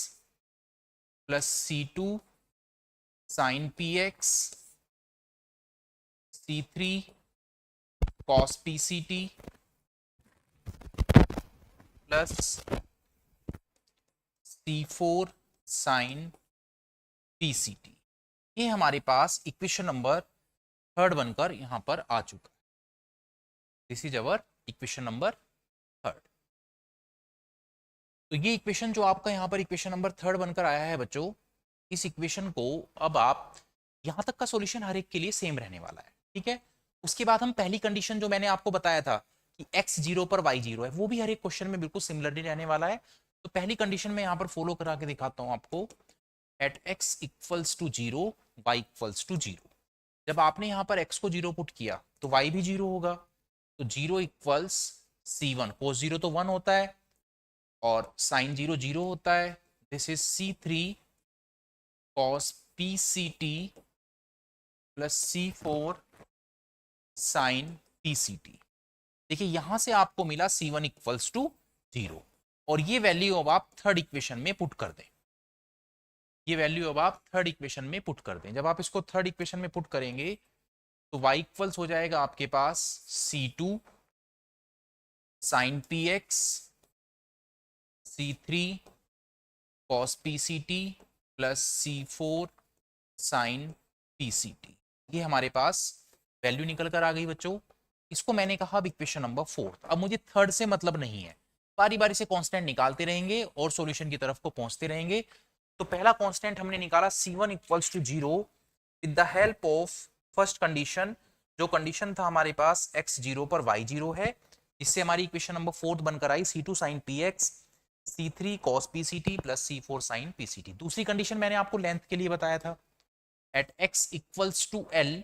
plus c2 sin px, c3 cos pct plus c4 sin pct. ये हमारे पास इक्वेशन नंबर 3 बनकर यहां पर आ चुका है. This is our equation number 3. तो ये इक्वेशन जो आपका यहाँ पर इक्वेशन नंबर 3 बनकर आया है बच्चों, इस इक्वेशन को अब आप यहाँ तक का सॉल्यूशन हर एक के लिए सेम रहने वाला है. ठीक है, उसके बाद हम पहली कंडीशन जो मैंने आपको बताया था कि x 0 पर y 0 है, वो भी हर एक क्वेश्चन में बिल्कुल सिमिलरली रहने वाला है. तो पहली कंडीशन में यहाँ पर फॉलो करा के दिखाता हूँ आपको. At x equals to 0 y equals to 0. जब आपने यहाँ पर x को 0 पुट किया तो y भी 0 होगा. तो 0 इक्वल्स c1, cos 0 तो 1 होता है और साइन 0 0 होता है. This is c3 cos pct plus c4 sine pct. देखिए यहां से आपको मिला c1 इक्वल्स टू 0, और ये वैल्यू अब आप थर्ड इक्वेशन में पुट कर दें. ये वैल्यू अब आप थर्ड इक्वेशन में पुट कर दें. जब आप इसको थर्ड इक्वेशन में पुट करेंगे तो y इक्वल्स हो जाएगा आपके पास c2 sine px, c3 cos pct plus c4 sine pct. ये हमारे पास वैल्यू निकल कर आ गई बच्चों. इसको मैंने कहा अब इक्वेशन नंबर 4. अब मुझे थर्ड से मतलब नहीं है, बारी बारी से कांस्टेंट निकालते रहेंगे और सॉल्यूशन की तरफ को पहुंचते रहेंगे. तो पहला कांस्टेंट हमने निकाला c1 equals to 0 with the help of first condition. जो कंडीशन था हमारे पास x 0 पर y 0 है, इससे हमारी इक्वेशन नंबर 4 बनकर आई c2 sin px, c3 cos pct plus c4 sin pct. दूसरी कंडीशन मैंने आपको लेंथ के लिए बताया था, at x equals to l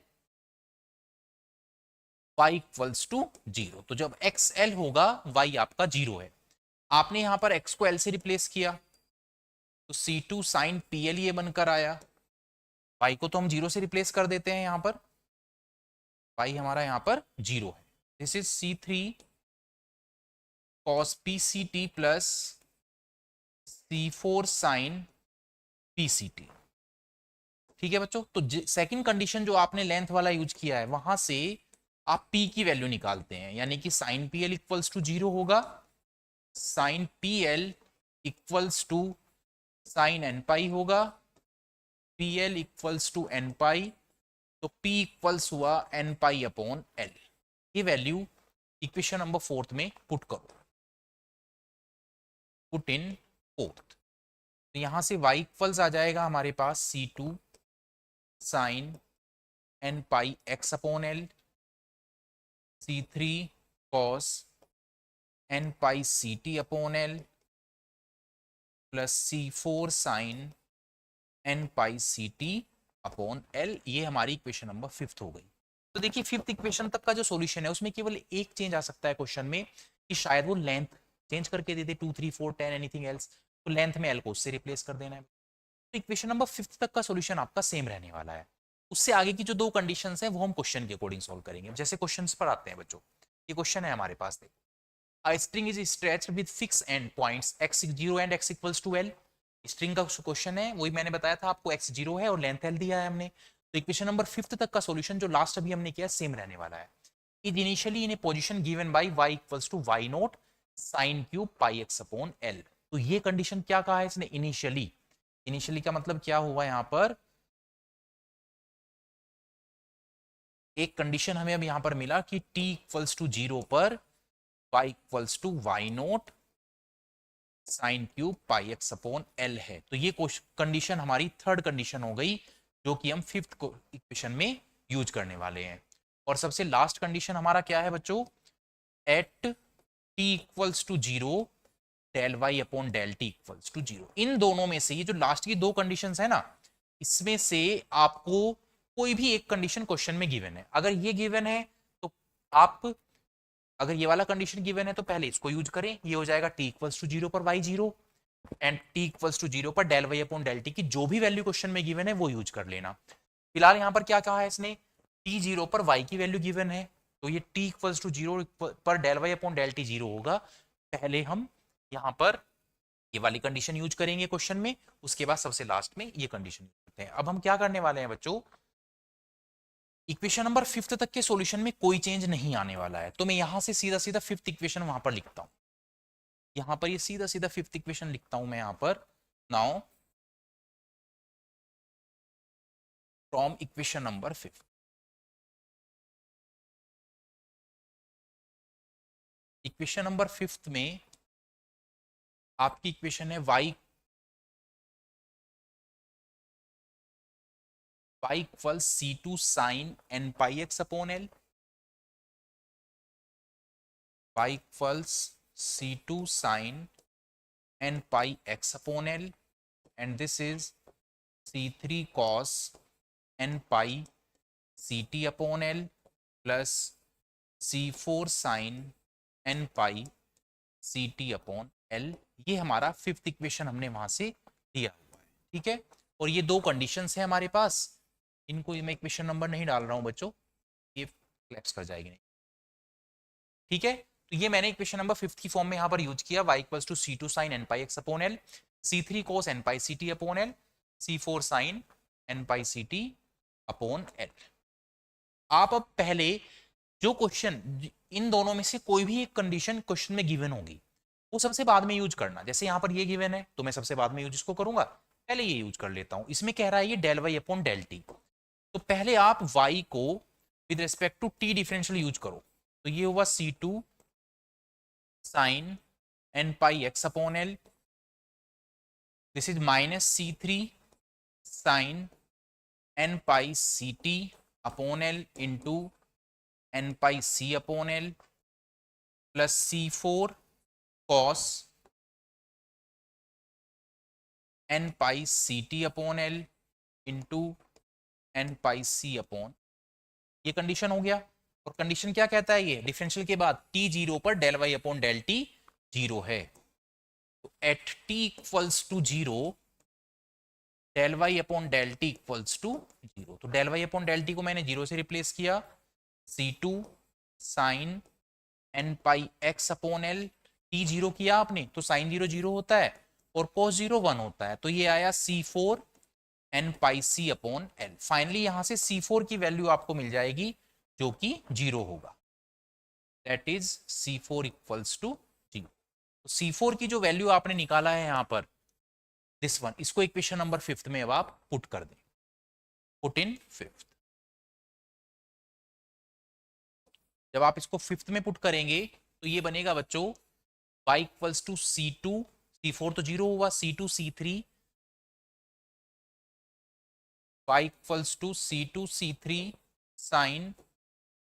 y equals to 0. तो जब x l होगा y आपका 0 है. आपने यहां पर x को l से रिप्लेस किया तो c2 sin pl ये बनकर आया. y को तो हम 0 से रिप्लेस कर देते हैं, यहां पर y हमारा यहां पर 0 है. This is c3 cos pct plus c4 sin pct. ठीक है बच्चों, तो सेकंड कंडीशन जो आपने लेंथ वाला यूज किया है, वहां से आप p की वैल्यू निकालते हैं, यानी कि sin pl इक्वल्स टू 0 होगा. sin pl equals to sin n pi होगा, pl equals to n pi, तो p इक्वल्स हुआ n पाई अपॉन l. ये वैल्यू इक्वेशन नंबर 4 में पुट करो, पुट इन 4. तो यहां से y इक्वल्स आ जाएगा हमारे पास c2 sine n pi x upon l, c3 cos n pi ct upon l plus c4 sine n pi ct upon l. ये हमारी इक्वेशन नंबर 5 हो गई. तो देखिए 5th इक्वेशन तक का जो सॉल्यूशन है उसमें केवल एक चेंज आ सकता है क्वेश्चन में, कि शायद वो लेंथ चेंज करके दे दे 2 3 4 10 एनीथिंग एल्स, तो लेंथ में l को उससे रिप्लेस कर देना है. तो इक्वेशन नंबर 5th तक का सॉल्यूशन आपका सेम रहने वाला है. उससे आगे की जो दो कंडीशंस हैं वो हम क्वेश्चन के अकॉर्डिंग सॉल्व करेंगे. जैसे क्वेश्चंस पर आते हैं बच्चों, ये क्वेश्चन है हमारे पास, देखो. A string is stretched with fixed end points x 0 and x equals to l. String का क्वेश्चन है, वही मैंने बताया था आपको, x 0 है और लेंथ l दिया है हमने. तो इक्वेशन नंबर 5th तक का सॉल्यूशन जो लास्ट अभी हमने किया सेम रहने वाला है. Is initially in a position given by y equals to y naught sine cube pi x upon l. तो ये कंडीशन क्या कहा है इसने, इनिशियली। इनिशियली का मतलब क्या हुआ यहां पर, एक कंडीशन हमें अब यहां पर मिला कि t इक्वल्स टू 0 पर y equals to y note sine cube pi x upon l है। तो ये कंडीशन हमारी थर्ड कंडीशन हो गई, जो कि हम फिफ्थ इक्वेशन में यूज करने वाले हैं। और सबसे लास्ट कंडीशन हमारा क्या है बच्चों, at t equals to 0 del y upon del t equals to 0। इन दोनों में से ये जो लास्ट की दो कंडीशंस है ना, इसमें से आपको कोई भी एक कंडीशन क्वेश्चन में गिवन है। अगर ये गिवन है तो आप, अगर ये वाला कंडीशन गिवन है तो पहले इसको यूज करें, ये हो जाएगा t इक्वल्स टू 0 पर y 0 and t equals to 0 पर del y upon del t की जो भी वैल्यू क्वेश्चन में गिवन है वो यूज कर लेना। फिलहाल यहां पर क्या कहा है इसने, t 0 पर y की वैल्यू गिवन है, तो ये t इक्वल्स टू 0 पर del y upon del t 0 होगा। पहले हम यहां पर ये वाली कंडीशन यूज करेंगे क्वेश्चन में, उसके बाद सबसे लास्ट में ये कंडीशन यूज करते हैं। अब हम क्या करने वाले हैं बच्चों, इक्वेशन नंबर फिफ्थ तक के सॉल्यूशन में कोई चेंज नहीं आने वाला है, तो मैं यहां से सीधा सीधा फिफ्थ इक्वेशन वहां पर लिखता हूं। यहां पर ये सीधा सीधा फिफ्थ इक्वेशन लिखता हूं मैं यहां पर। Now from equation number fifth, equation number fifth में आपकी इक्वेशन है y equal c2 sine n pi x upon l, y equals c2 sine n pi x upon l and this is c3 cos n pi ct upon l plus c4 sine n pi ct upon l। ये हमारा fifth equation हमने वहां से दिया हुआ है, ठीक है। और ये दो कंडीशंस है हमारे पास, इनको मैं इक्वेशन नंबर नहीं डाल रहा हूं बच्चों, ये फ्लैक्स कर जाएगी नहीं, ठीक है। तो ये मैंने इक्वेशन नंबर फिफ्थ की फॉर्म में यहां पर यूज किया, y equals to c2 sin n pi x upon l, c3 cos n pi ct upon l, c4 sin n pi ct upon l। आप अब पहले जो क्वेश्चन, इन दोनों में से कोई भी एक कंडीशन क्वेश्चन में गिवन होगी वो सबसे बाद में यूज करना। जैसे यहां पर ये गिवन है तो मैं सबसे बाद में यूज इसको करूंगा, पहले ये यूज कर लेता हूं। इसमें कह रहा है ये del y upon del t, तो पहले आप y को with respect to t differential use करो, तो ये हुआ c2 sine n pi x upon l, this is minus c3 sine n pi ct upon l into n pi c upon l plus c4 cos n pi ct upon l into n pi c upon, ये condition हो गया। और condition क्या कहता है, ये differential के बाद t 0 पर del y upon del t 0 है, तो at t equals to 0 del y upon del t equals to 0। तो del y upon del t को मैंने 0 से रिप्लेस किया, c2 sine n pi x upon l, t 0 किया आपने तो साइन 0 0 होता है और cos 0 1 होता है, तो ये आया c4 n pi c upon l। Finally यहां से c4 की वैल्यू आपको मिल जाएगी जो कि 0 होगा, that is c4 equals to 0। तो c4 की जो वैल्यू आपने निकाला है यहां पर, दिस वन, इसको इक्वेशन नंबर फिफ्थ में अब आप पुट कर दें, पुट इन फिफ्थ। जब आप इसको फिफ्थ में पुट करेंगे तो ये बनेगा बच्चों y equals to c2, c4 तो 0 हुआ, c2 c3, y equals to c2 c3 sine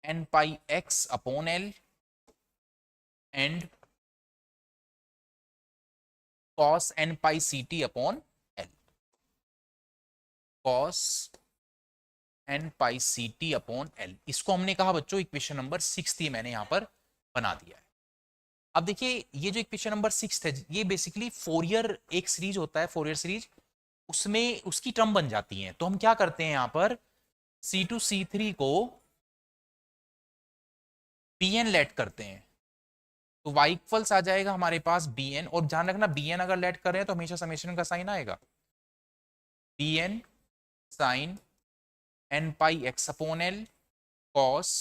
n pi x upon l and cos n pi ct upon l, cos n pi ct upon l। इसको हमने कहा बच्चों equation number six, ये मैंने यहां पर बना दिया है। अब देखिए ये जो इक्वेशन नंबर सिक्स है, ये बेसिकली फोरियर एक सीरीज होता है, फोरियर सीरीज, उसमें उसकी टर्म बन जाती है। तो हम क्या करते हैं यहां पर, C2 C3 को Bn लेट करते हैं, तो y इक्वल्स आ जाएगा हमारे पास Bn, और ध्यान रखना Bn अगर लेट कर रहे हैं तो हमेशा समेशन का साइन आएगा, Bn sine n pi x upon l cos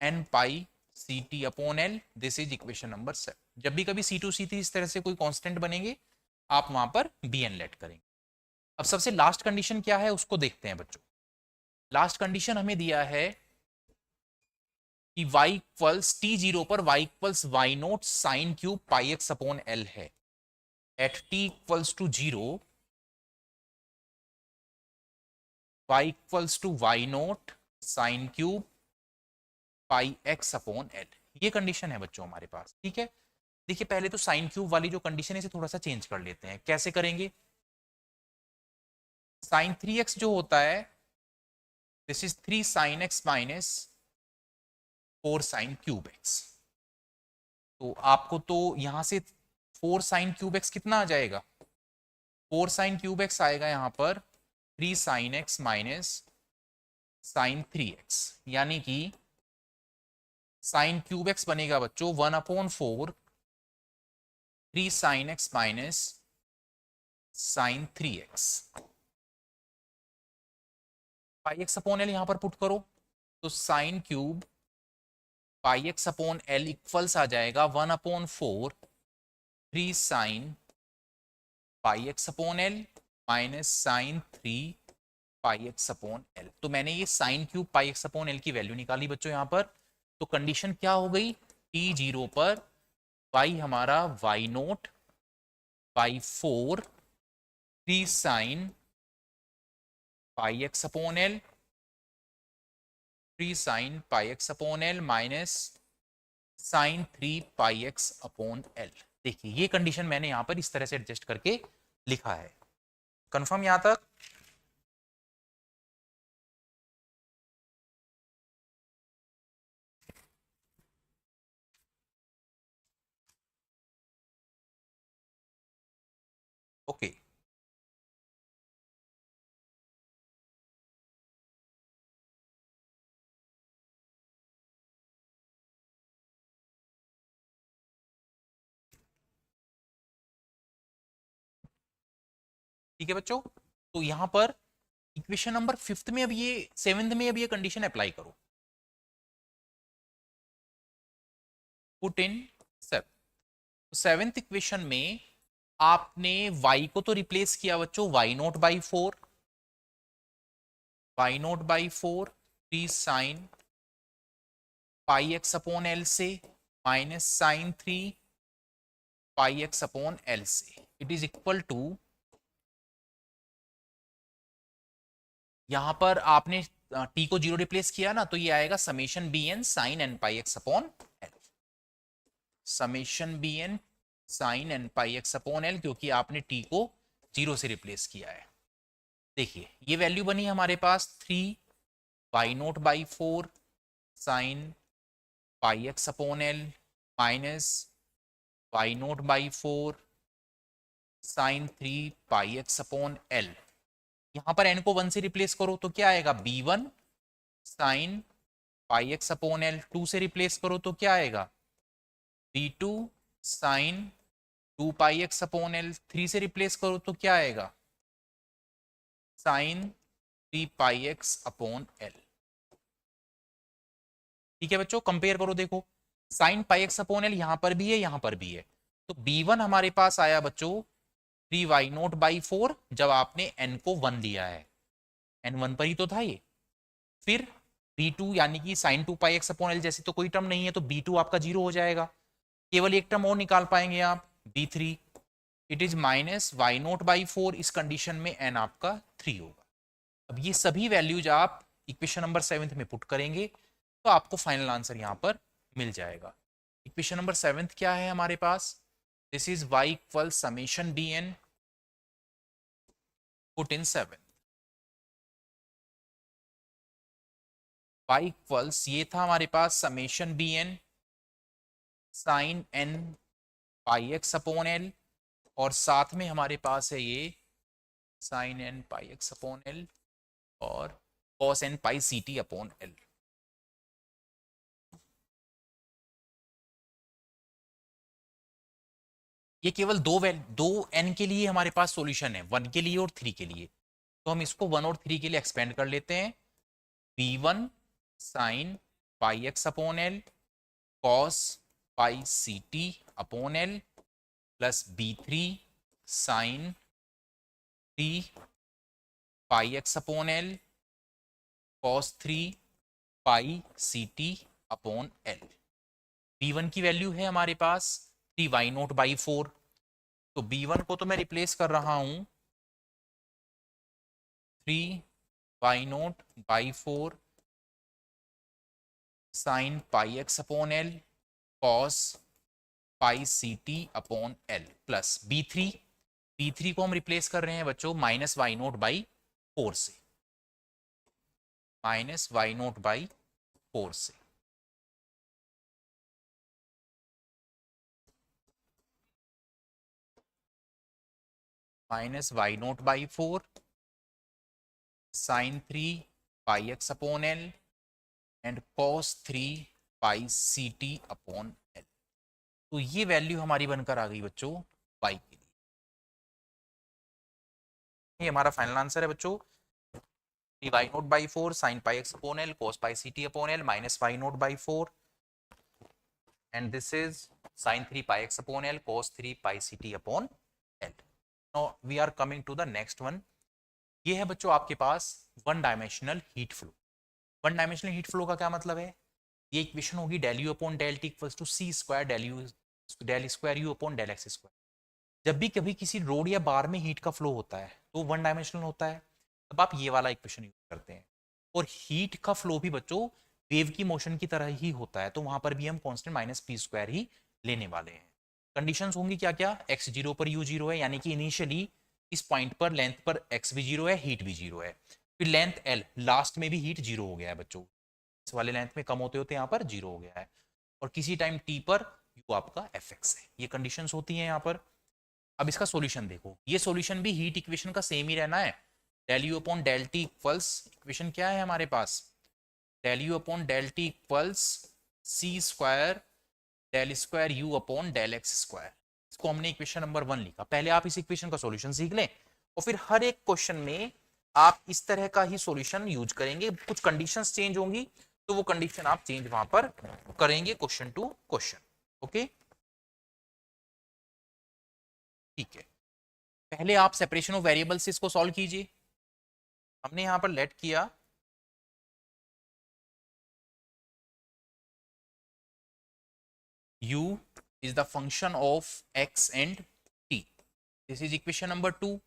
n pi ct upon l, this is equation number 7। जब भी कभी C2 C3 इस तरह से कोई कांस्टेंट बनेंगे आप वहां पर Bn लेट करेंगे। अब सबसे लास्ट कंडीशन क्या है उसको देखते हैं बच्चों। लास्ट कंडीशन हमें दिया है कि y इक्वल्स t0 पर y equals y note sine cube pi x upon l है। At t equals to 0 y equals to y note sine cube pi x upon l, ये कंडीशन है बच्चों हमारे पास। ठीक है, देखिए पहले तो साइन क्यूब वाली जो कंडीशन है इसे थोड़ा सा चेंज कर लेते हैं। कैसे करेंगे? साइन 3x जो होता है this is 3 sine x minus 4 sine cube x. तो आपको तो यहां से 4 साइन क्यूब एक्स कितना आ जाएगा? 4 साइन क्यूब एक्स आएगा यहां पर 3 sine x minus sine 3x, यानी कि साइन क्यूब एक्स बनेगा बच्चों 1/4 3 sine x minus sine 3x। Pi x upon l यहां पर पुट करो तो sine cube pi x upon l equals आ जाएगा 1/4 3 sine pi x upon L minus sine 3 pi x upon l. तो मैंने ये sine cube pi x upon l की वैल्यू निकाली बच्चों यहाँ पर। तो कंडीशन क्या हो गई? t0 पर y हमारा y naught by 4 3 sine pi x upon l 3 sine pi x upon L minus sine 3 pi x upon L. देखिए ये कंडीशन मैंने यहां पर इस तरह से एडजस्ट करके लिखा है। कंफर्म यहां तक? ओके। ठीक है बच्चों, तो यहां पर इक्वेशन नंबर 5th में अब ये 7th में अब ये कंडीशन अप्लाई करो। पुट इन 7th इक्वेशन में आपने y को तो रिप्लेस किया बच्चों y naught by 4 3 sine pi x upon l से minus sine 3 pi x upon l से। इट इज इक्वल टू, यहां पर आपने t को 0 रिप्लेस किया ना तो ये आएगा summation B N sine N pi x upon l. Summation B N sine N pi x upon l, क्योंकि आपने t को 0 से रिप्लेस किया है। देखिए ये वैल्यू बनी हमारे पास 3 y naught by 4 sine pi x upon L minus y naught by 4 sine 3 pi x upon l. यहां पर n को 1 से रिप्लेस करो तो क्या आएगा? b1 sine pi x upon L. 2 से रिप्लेस करो तो क्या आएगा? b2 sign 2 pi x upon l. 3 से रिप्लेस करो तो क्या आएगा? Sign 3 pi x upon L. ठीक है बच्चों, कंपेयर करो, देखो sign pi x upon l यहां पर भी है यहां पर भी है। तो b1 हमारे पास आया बच्चों 3 वाई नोट बाई 4 जब आपने n को 1 दिया है, n 1 पर ही तो था ये। फिर b2 यानी कि sign 2 pi x upon L जैसी तो कोई टर्म नहीं है तो b2 आपका 0 हो जाएगा। केवल एक टर्म और निकाल पाएंगे आप b3। It is minus y naught by 4। इस कंडीशन में n आपका 3 होगा। अब ये सभी वैल्यूज आप इक्वेशन नंबर 7th में पुट करेंगे तो आपको फाइनल आंसर यहां पर मिल जाएगा। इक्वेशन नंबर 7th क्या है हमारे पास? This is y equal summation B n put in 7। y equals ये था हमारे पास summation B N sine n pi x upon L, और साथ में हमारे पास है ये sine n pi x upon L और cos n pi c t upon l. ये केवल दो n के लिए हमारे पास सॉल्यूशन है, 1 के लिए और 3 के लिए। तो हम इसको 1 और 3 के लिए एक्सपेंड कर लेते हैं। b1 sine pi x upon l cos pi c t upon l plus B3 sine 3 pi x upon l cos 3 pi c t upon l. B1 की वैल्यू है हमारे पास 3y0/4, तो B1 को तो मैं रिप्लेस कर रहा हूं 3y0/4 sine pi x upon l cos pi c t upon l plus B3 को हम रिप्लेस कर रहे हैं बच्चों -y0/4 से, -y0/4 से। -y0/4 sine 3 pi x upon l and cos 3 pi c t upon l. तो ये वैल्यू हमारी बनकर आ गई बच्चों y के लिए। ये हमारा फाइनल आंसर है बच्चों, 3y0/4 sine pi x upon l cos pi c t upon l -y0/4 and this is sin 3 pi x upon L cos 3 pi ct upon L. Now we are coming to the next one. ये है बच्चों आपके पास one dimensional heat flow. One dimensional heat flow का क्या मतलब है? ये इक्वेशन होगी del you upon del t equals to c square del square u upon del x square. जब भी कभी किसी रोड या बार में हीट का फ्लो होता है तो वन डायमेंशनल होता है, तब आप ये वाला इक्वेशन यूज करते हैं। और हीट का फ्लो भी बच्चों वेव की मोशन की तरह ही होता है, तो वहां पर भी हम कांस्टेंट -p² ही लेने वाले हैं। कंडीशंस होंगी क्या क्या? x 0 पर u 0 है, यानी कि इनिशियली इस पॉइंट पर लेंथ पर x भी 0 है, हीट भी 0 है। फिर लेंथ l, लास्ट में भी हीट 0 हो गया है बच्चों, इस वाले लेंथ में कम होते होते यहाँ पर 0 हो गया है। और किसी टाइम t पर u आपका fx है। ये कंडीशंस होती हैं यहाँ पर। अब इसका सॉल्यूशन देखो, ये सॉल्यूशन भी हीट इक्वेशन का सेम ही रहना है। Del you upon del t equals, equation क्या है हमारे पास? Del you upon del t equals c square del square u upon del x square. इसको हमने इक्वेशन नंबर 1 लिखा। पहले आप इस इक्वेशन का सॉल्यूशन सीख लें और फिर हर एक क्वेश्चन में आप इस तरह का ही सॉल्यूशन यूज करेंगे। कुछ कंडीशंस चेंज होंगी तो वो कंडीशन आप चेंज वहां पर करेंगे क्वेश्चन टू क्वेश्चन। ओके, ठीक है। पहले आप सेपरेशन ऑफ वेरिएबल से इसको सॉल्व कीजिए। हमने यहां पर लेट किया u is the function of x and t, this is equation number 2।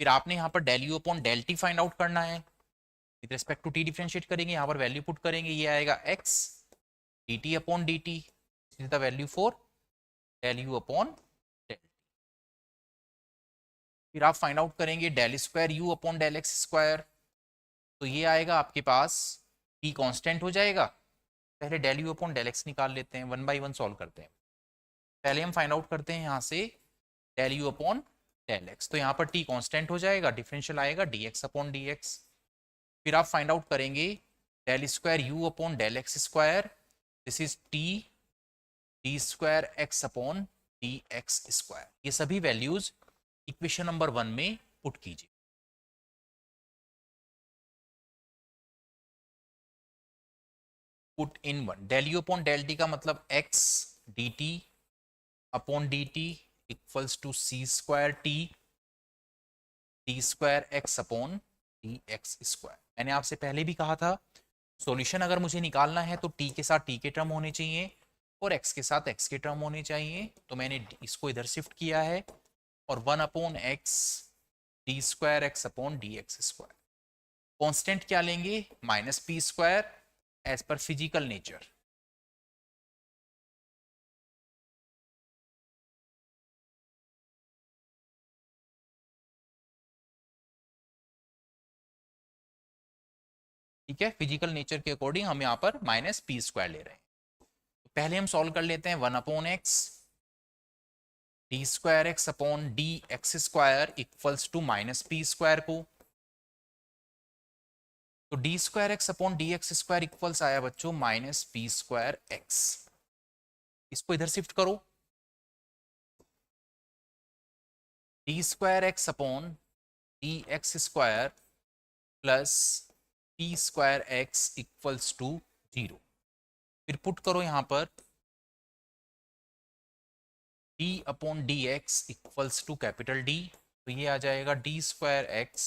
फिर आपने यहां पर del you upon del t find out करना है। With respect to t differentiate करेंगे, यहां पर वैल्यू पुट करेंगे, ये आएगा x d t upon d t, this is the value for del you upon del. फिर आप फाइंड आउट करेंगे del square u upon del x square, तो ये आएगा आपके पास t कांस्टेंट हो जाएगा। पहले del you upon del x निकाल लेते हैं, 1 बाई 1 सॉल्व करते हैं। पहले हम फाइंड आउट करते हैं यहाँ से del you upon del x, तो यहाँ पर t कांस्टेंट हो जाएगा, डिफरेंशियल आएगा dx अपॉन dx। फिर आप फाइंड आउट करेंगे del square u upon del x square, this इज t d square x upon D x square. ये सभी वैल्यूज इक्वेशन नंबर 1 में पुट कीजिए। Put in 1, del you upon del t का मतलब x d t upon d t equals to c square t d square x upon D x square. मैंने आपसे पहले भी कहा था सॉल्यूशन अगर मुझे निकालना है तो t के साथ t के टर्म होने चाहिए और x के साथ x के टर्म होने चाहिए, तो मैंने इसको इधर शिफ्ट किया है और 1 upon x D square x upon D x square. Constant क्या लेंगे? -p² as per physical nature. ठीक है, फिजिकल नेचर के अकॉर्डिंग हम यहाँ पर -p² ले रहे हैं। तो पहले हम सॉल्व कर लेते हैं 1 upon x D square x upon D x square equals to -p² को, तो d square x upon D x square equals आया बच्चों -p² एक्स। इसको इधर शिफ्ट करो, d square x upon D x square plus p² x equals to 0। फिर put करो यहां पर d upon D x equals to capital D, तो ये आ जाएगा d square x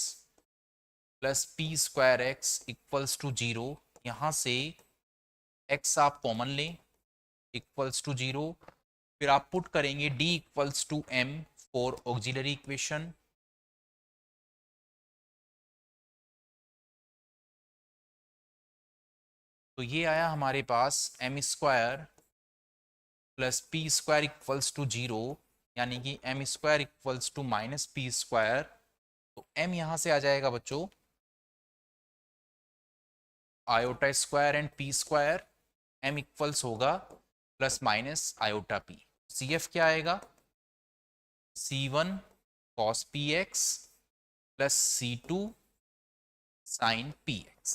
plus P square x equals to zero. यहाँ से एक्स आप कॉमन लें, इक्वल्स टू जीरो। फिर आप पुट करेंगे d equals to m for auxiliary equation. तो ये आया हमारे पास m square plus P square equals to zero, यानी कि m square equals to minus P square. तो एम यहाँ से आ जाएगा बच्चों iota square and p square, m equals होगा plus minus iota P. C F क्या आएगा, c one cos P x plus सी टू साइन पी एक्स।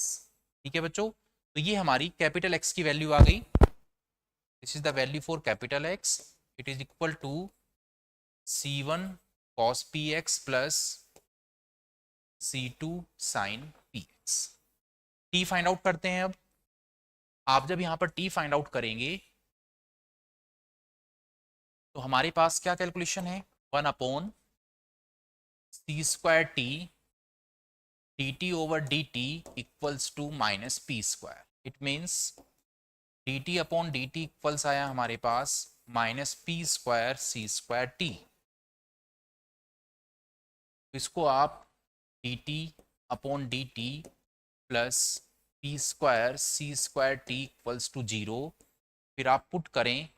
ठीक है बच्चों, तो ये हमारी कैपिटल एक्स की वैल्यू आ गई। This is the value for capital X, it is equal to c one cos P x plus C two sine P x. T find out करते हैं। अब आप जब यहां पर टी फाइंड आउट करेंगे तो हमारे पास क्या कैलकुलेशन है, one upon c square t d t over d t equals to minus P square. It means d t upon d t equals आया हमारे पास माइनस पी स्क्वायर सी स्क्वायर टी। इसको आप d t upon d t plus P square C square T equals to zero. फिर आप put करें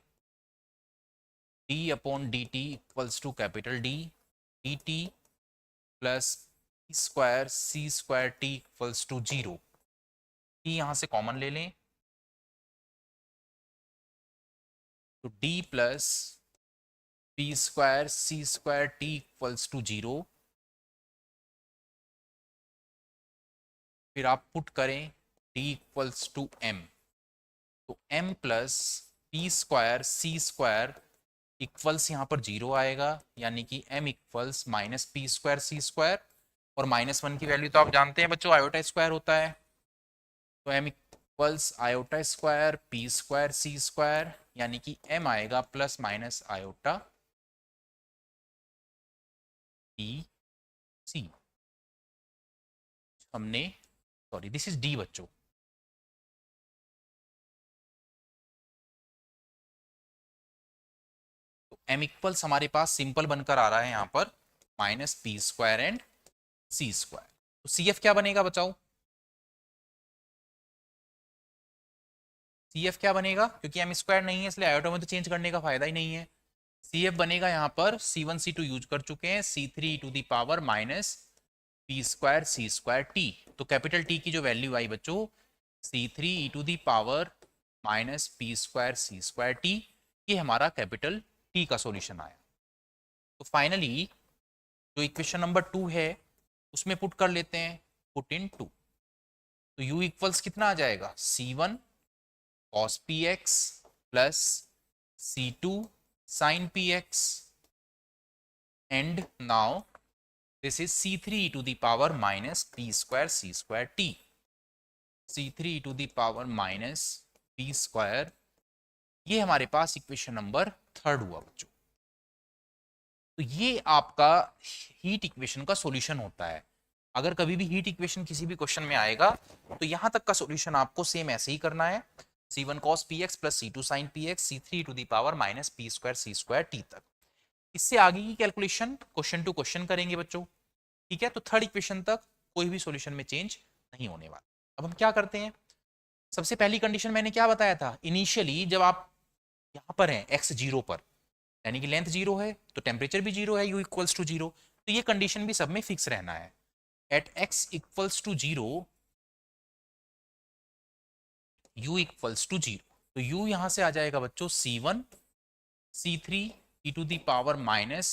d upon d t equals to capital D, d t plus P square C square T equals to zero. T यहाँ से common ले लें, तो D plus P square C square T equals to zero. फिर आप put करें D equals to M, तो M plus P square सी square equals यहाँ पर जीरो आएगा, यानी कि M equals minus P square सी स्क्वायर। और माइनस वन की वैल्यू तो आप जानते हैं बच्चों आयोटा स्क्वायर होता है, तो M equals iota square P square सी स्क्वायर, यानी कि एम आएगा plus minus iota P C. हमने सॉरी दिस इज डी बच्चों, तो एम इक्वल्स हमारे पास सिंपल बनकर आ रहा है यहाँ पर minus P square and c square. तो सी एफ क्या बनेगा बचाओ, सी एफ क्या बनेगा, क्योंकि एम स्क्वायर नहीं है इसलिए आयोटा में तो चेंज करने का फायदा ही नहीं है। सी एफ बनेगा यहाँ पर c one c two use कर चुके हैं, c three to the power minus P square C square t. तो कैपिटल टी की जो वैल्यू आई बच्चों c three E to the power minus P square C square t, ये हमारा कैपिटल टी का सॉल्यूशन आया। तो फाइनली जो इक्वेशन नंबर 2 है उसमें पुट कर लेते हैं, पुट इन 2। तो u इक्वल्स कितना आ जाएगा, C one cos P x plus C two sine P X, and now this is C three to the power minus P square C square T, C three to the power minus P square. ये हमारे पास equation number 3 हुआ बच्चों। तो ये आपका heat equation का solution होता है। अगर कभी भी हीट इक्वेशन किसी भी क्वेश्चन में आएगा तो यहां तक का सॉल्यूशन आपको सेम ऐसे ही करना है, सी one cos P x plus C two sine P X C three to the power minus P square C square T तक। इससे आगे की कैलकुलेशन क्वेश्चन टू क्वेश्चन करेंगे बच्चों। ठीक है, तो थर्ड इक्वेशन तक कोई भी सॉल्यूशन में चेंज नहीं होने वाला। अब हम क्या करते हैं, सबसे पहली कंडीशन मैंने क्या बताया था, इनिशियली जब आप यहाँ पर हैं एक्स जीरो पर, यानी कि लेंथ जीरो है तो टेम्परेचर भी जीरो है, यू इक्वल्स टू जीरो। तो ये कंडीशन भी सब में फिक्स रहना है। At X equals to zero U equals to zero, तो यू यहां से आ जाएगा बच्चों C one C three E to the power minus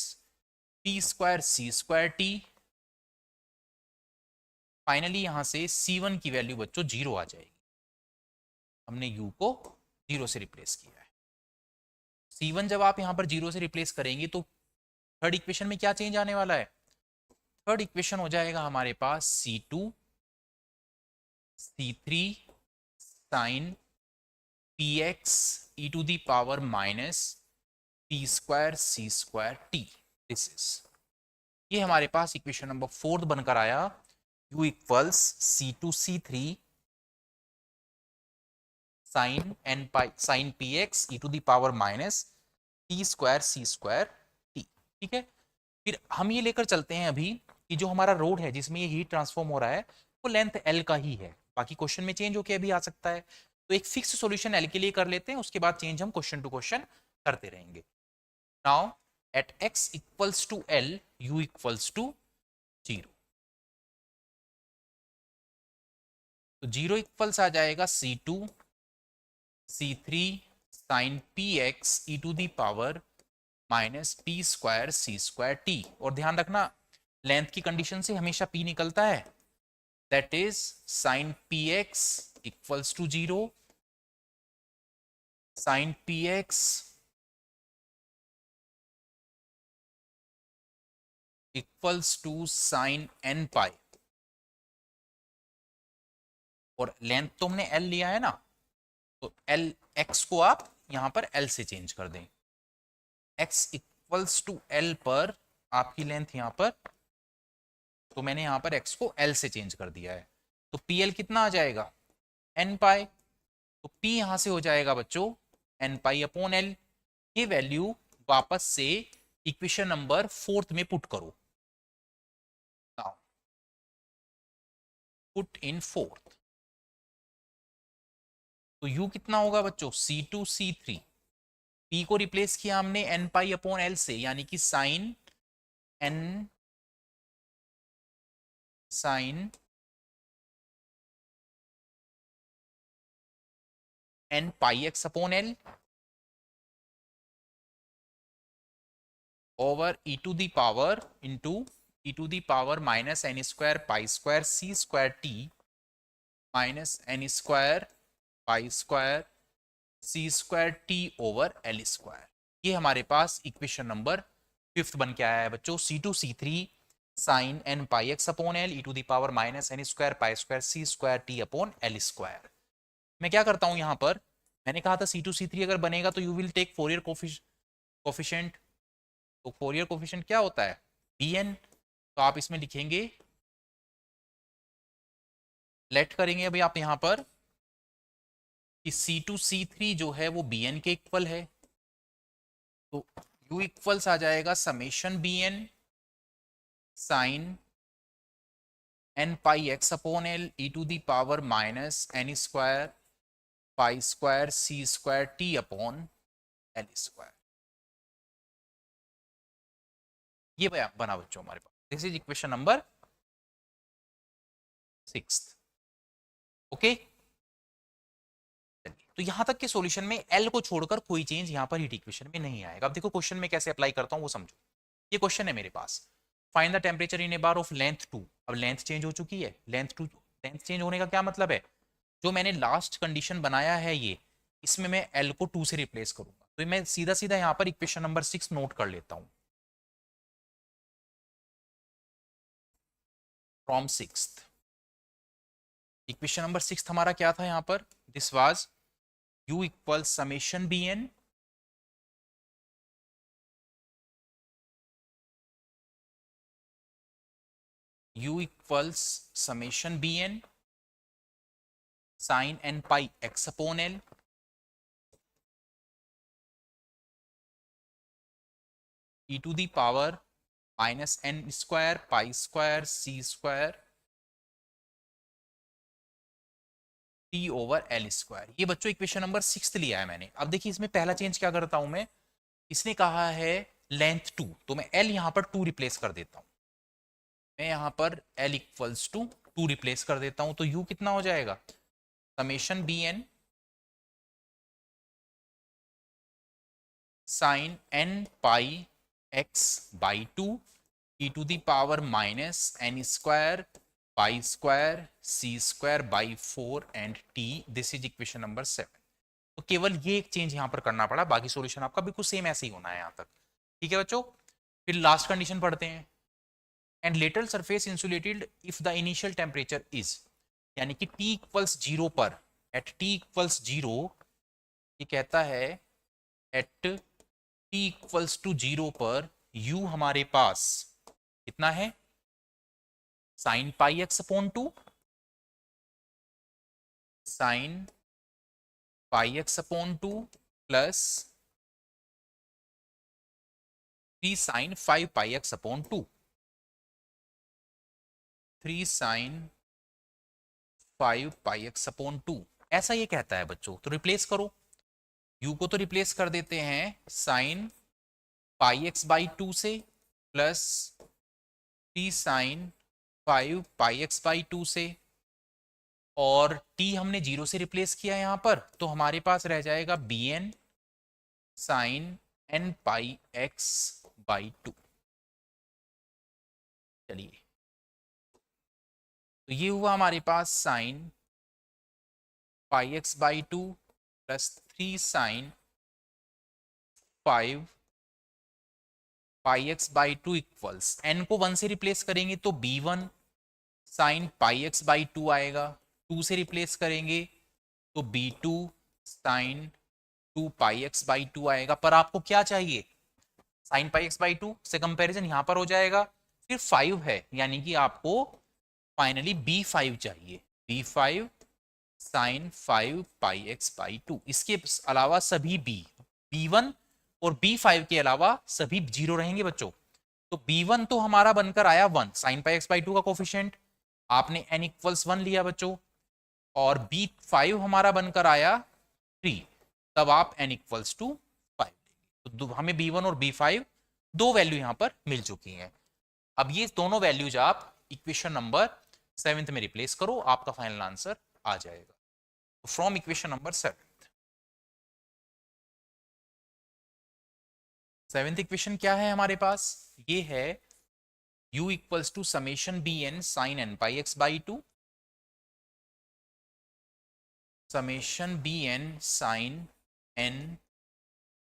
P square C square T. Finally यहां से सी वन की वैल्यू बच्चों जीरो आ जाएगी, हमने यू को जीरो से रिप्लेस किया है। सी वन जब आप यहां पर जीरो से रिप्लेस करेंगे तो थर्ड इक्वेशन में क्या चेंज आने वाला है, थर्ड इक्वेशन हो जाएगा हमारे पास C two C three sine P x E to the power minus P square C square T. This is, ये हमारे पास इक्वेशन नंबर 4 बनकर आया। u equals C two C three sine N pi sine P x E to the power minus T square C square T. ठीक है, फिर हम ये लेकर चलते हैं अभी कि जो हमारा रोड है जिसमें ये हीट ट्रांसफॉर्म हो रहा है वो लेंथ एल का ही है। बाकी क्वेश्चन में चेंज होके अभी आ सकता है, तो एक फिक्स सॉल्यूशन एल के लिए कर लेते हैं, उसके बाद चेंज हम क्वेश्चन टू क्वेश्चन करते रहेंगे। Now at x equals to l u equals to 0, तो 0 इक्वल्स आ जाएगा C2 C3 sine P x E to the power minus P square C square t. और ध्यान रखना लेंथ की कंडीशन से हमेशा p निकलता है, that is sine P X equals to 0 sine P X equals to sine N pi. और length तो हमने l लिया है ना, तो एल एक्स को आप यहां पर l से चेंज कर दें। x इक्वल्स टू l पर आपकी लेंथ यहां पर, तो मैंने यहां पर x को l से चेंज कर दिया है, तो pl कितना आ जाएगा n पाई। तो p यहां से हो जाएगा बच्चों n पाई अपॉन l। ये वैल्यू वापस से इक्वेशन नंबर 4 में पुट करो। नाउ पुट इन 4, तो u कितना होगा बच्चों C2 C3, p को रिप्लेस किया हमने n पाई अपॉन l से, यानी कि sine n sine n pi x upon l over e to the power into e to the power minus n square pi square C square t minus n square pi square C square t over l square. ये हमारे पास equation number 5 बन के आया है बच्चों। C2 C3 sine n pi x upon l E to the power minus n square pi square C square T upon L square. मैं क्या करता हूं यहां पर, मैंने कहा था C2 C3 अगर बनेगा तो you will take Fourier coefficient. तो फोरियर कोफिशिएंट क्या होता है bn, तो आप इसमें लिखेंगे, लेट करेंगे अभी आप यहां पर कि C2 C3 जो है वो bn के इक्वल है, तो u इक्वल्स आ जाएगा summation bn sine n pi x upon l E to the power minus n square pi square C square T upon L square. ये बना बच्चों हमारे पास, this is equation number 6। Okay, तो यहां तक के सॉल्यूशन में L को छोड़कर कोई चेंज यहां पर हीट इक्वेशन में नहीं आएगा। अब देखो क्वेश्चन में कैसे अप्लाई करता हूं वो समझो। ये क्वेश्चन है मेरे पास, find the temperature in a bar of length 2। अब लेंथ चेंज हो चुकी है, लेंथ चेंज होने का क्या मतलब है, जो मैंने लास्ट कंडीशन बनाया है ये, इसमें मैं L को 2 से रिप्लेस करूंगा, तो मैं सीधा सीधा यहां पर इक्वेशन नंबर 6 नोट कर लेता हूं। फ्रॉम 6th, इक्वेशन नंबर 6 हमारा क्या था यहां पर, this was u equal summation bn u equals summation bn sine n pi x upon l E to the power minus n square pi square C square t over l square. ये बच्चों equation number 6 लिया है मैंने। अब देखिए इसमें पहला change क्या करता हूं मैं, इसने कहा है लेंथ 2, तो मैं l यहां पर 2 रिप्लेस कर देता हूं। मैं यहां पर l इक्वल्स टू 2 रिप्लेस कर देता हूं, तो u कितना हो जाएगा summation bn sine n pi x by 2 E to the power minus n square pi square C square by 4 and t। This is equation number 7। तो केवल ये एक चेंज यहां पर करना पड़ा, बाकी सॉल्यूशन आपका बिल्कुल सेम ऐसे ही होना है यहां तक। ठीक है बच्चों, फिर लास्ट कंडीशन पढ़ते हैं। And lateral surface insulated if the initial temperature is, यानी कि t इक्वल्स 0 पर, एट t इक्वल्स 0, ये कहता है एट t इक्वल्स टू 0 पर u हमारे पास कितना है, sine pi x upon 2, sine pi x upon 2 plus 3 sine 5 pi x upon 2, 3 sine 5 pi x upon 2, ऐसा ये कहता है बच्चों। तो रिप्लेस करो, u को तो रिप्लेस कर देते हैं साइन पाई एक्स बाई 2 से plus 3 sine 5 pi x by 2 से, और t हमने 0 से रिप्लेस किया यहाँ पर, तो हमारे पास रह जाएगा B N sine N pi x by 2। चलिए, तो ये हुआ हमारे पास sine pi x by 2 plus 3 sine 5 pi x by 2 equals, N को 1 से रिप्लेस करेंगे तो B one sine pi x by 2 आएगा, 2 से रिप्लेस करेंगे तो B two sine 2 pi x by 2 आएगा। पर आपको क्या चाहिए, साइन पाई एक्स बाई 2 से कंपैरिजन यहाँ पर हो जाएगा, फिर 5 है, यानी कि आपको फाइनली b5 चाहिए, b5 sign 5 pi x by 2। इसके अलावा सभी b1 और b5 के अलावा सभी 0 रहेंगे बच्चों। तो b1 तो हमारा बनकर आया 1, साइन पाई एक्स बाई 2 का कोफिशिएंट आपने n इक्वल्स 1 लिया बच्चों, और b5 हमारा बनकर आया 3, तब आप n इक्वल्स टू 5। तो हमें b1 और b5 दो वैल्यू यहां पर मिल चुकी हैं। अब ये दोनों वैल्यूज आप इक्वेशन नंबर 7 में रिप्लेस करो, आपका फाइनल आंसर आ जाएगा। तो from equation number 7th equation क्या है हमारे पास, ये है u equals to summation B N sine N pi x by 2, summation B N sine N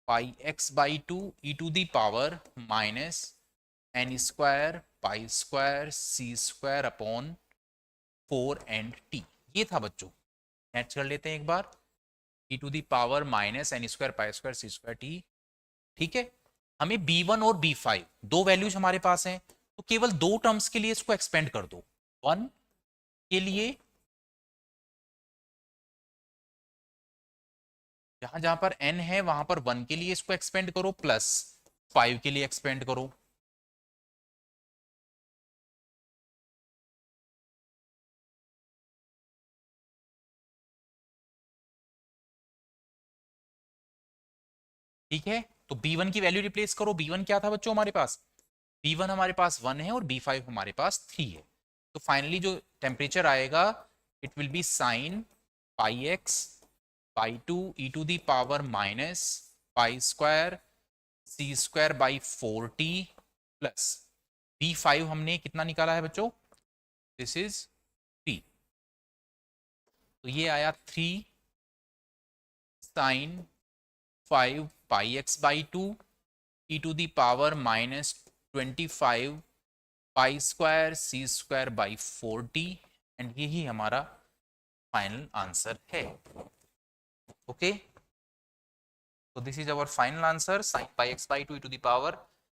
pi x by 2 E to the power minus N square pi square C square upon 4 and T. ये था बच्चों, नेट कर लेते हैं एक बार, E to the power minus N square pi square C square T. ठीक है, हमें b1 और b5 दो वैल्यूज हमारे पास हैं, तो केवल दो टर्म्स के लिए इसको एक्सपेंड कर दो। 1 के लिए जहां जहां पर n है वहां पर 1 के लिए इसको एक्सपेंड करो, प्लस 5 के लिए एक्सपेंड करो। ठीक है, तो b1 की वैल्यू रिप्लेस करो। b1 क्या था बच्चों हमारे पास, b1 हमारे पास 1 है और b5 हमारे पास 3 है। तो फाइनली जो टेम्परेचर आएगा it will be sine pi x by 2 E to the power minus pi square C square by 4t plus b5 हमने कितना निकाला है बच्चों, दिस इज 3, तो ये आया 3 sine 5 pi x by 2 E to the power minus 25 pi square C square by 4t, and यही हमारा फाइनल आंसर है। Okay, so this is our final answer, sin pi x by 2 e to the power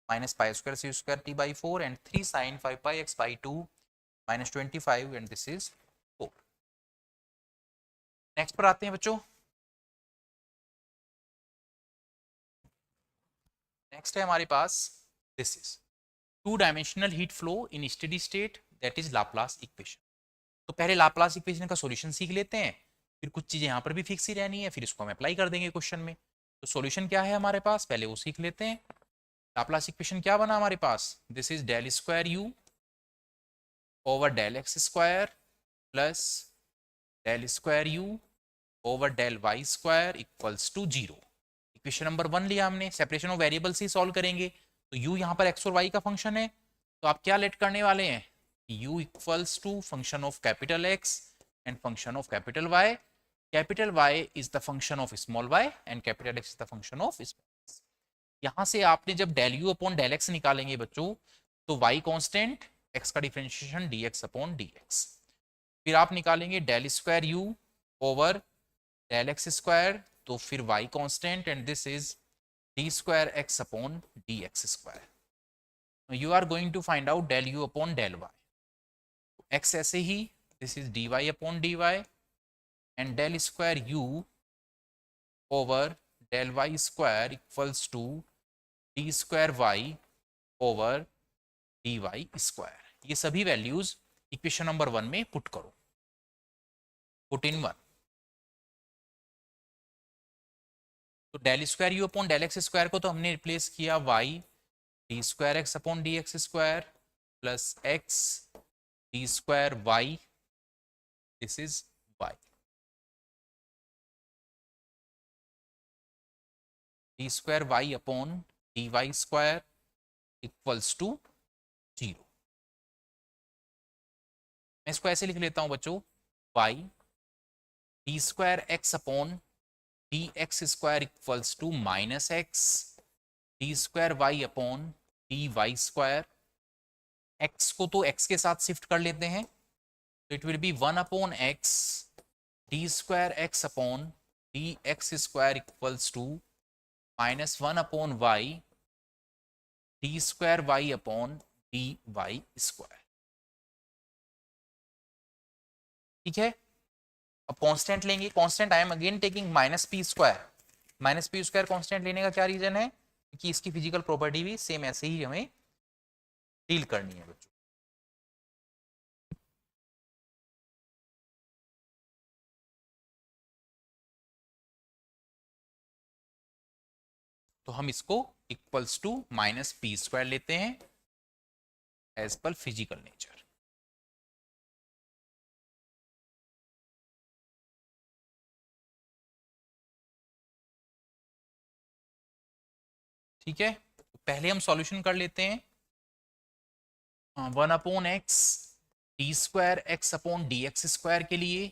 minus pi square c square t by 4 and 3 sin 5 pi x by 2 minus 25, and this is 4। Next पर आते हैं बच्चों, next है हमारे पास this is 2 dimensional heat flow in steady state, that is Laplace equation. तो पहले Laplace equation का सॉल्यूशन सीख लेते हैं, फिर कुछ चीजें यहां पर भी फिक्स ही रहनी है, फिर इसको हम अप्लाई कर देंगे क्वेश्चन में। तो सॉल्यूशन क्या है हमारे पास, पहले वो सीख लेते हैं। लाप्लास इक्वेशन क्या बना हमारे पास, this is del square you over del x square plus del square you over del Y square equals to 0। Equation number 1 लिया हमने, सेपरेशन ऑफ वेरिएबल से सॉल्व करेंगे। तो u यहाँ पर x और y का फंक्शन है, तो आप क्या लेट करने वाले हैं, u equals to function of capital x and function of capital y। Capital Y is the function of small y and capital X is the function of small x। यहां से आपने जब del you upon del x निकालेंगे बच्चों, तो y constant, x का differentiation dx upon dx, फिर आप निकालेंगे del square you over del x square, तो फिर y constant, and this is D square x upon D x square. You are going to find out del you upon del Y. X ऐसे ही, this is D Y upon D Y and del square you over del Y square equals to D square Y over D Y square. ये सभी values equation number 1 में put करो, put in 1। तो del square u upon del x square को तो हमने replace किया y d square x upon D x square plus x D square y, this is y, d square y upon D Y square equals to 0। मैं इसको ऐसे लिख लेता हूं बच्चों, y d square x upon D x square equals to minus x D square y upon D Y square. X को तो x के साथ शिफ्ट कर लेते हैं, तो it will be 1 upon x D square x upon D x square equals to minus 1 upon y d square y upon D Y square. ठीक है, अब कांस्टेंट लेंगे, constant I am again taking minus P square. Minus P square constant लेने का क्या reason है, कि इसकी फिजिकल प्रॉपर्टी भी सेम ऐसे ही हमें डील करनी है बच्चों। तो हम इसको equals to minus P square लेते हैं एज पर फिजिकल नेचर। ठीक है, तो पहले हम सॉल्यूशन कर लेते हैं। 1 upon x D square x upon D x square के लिए,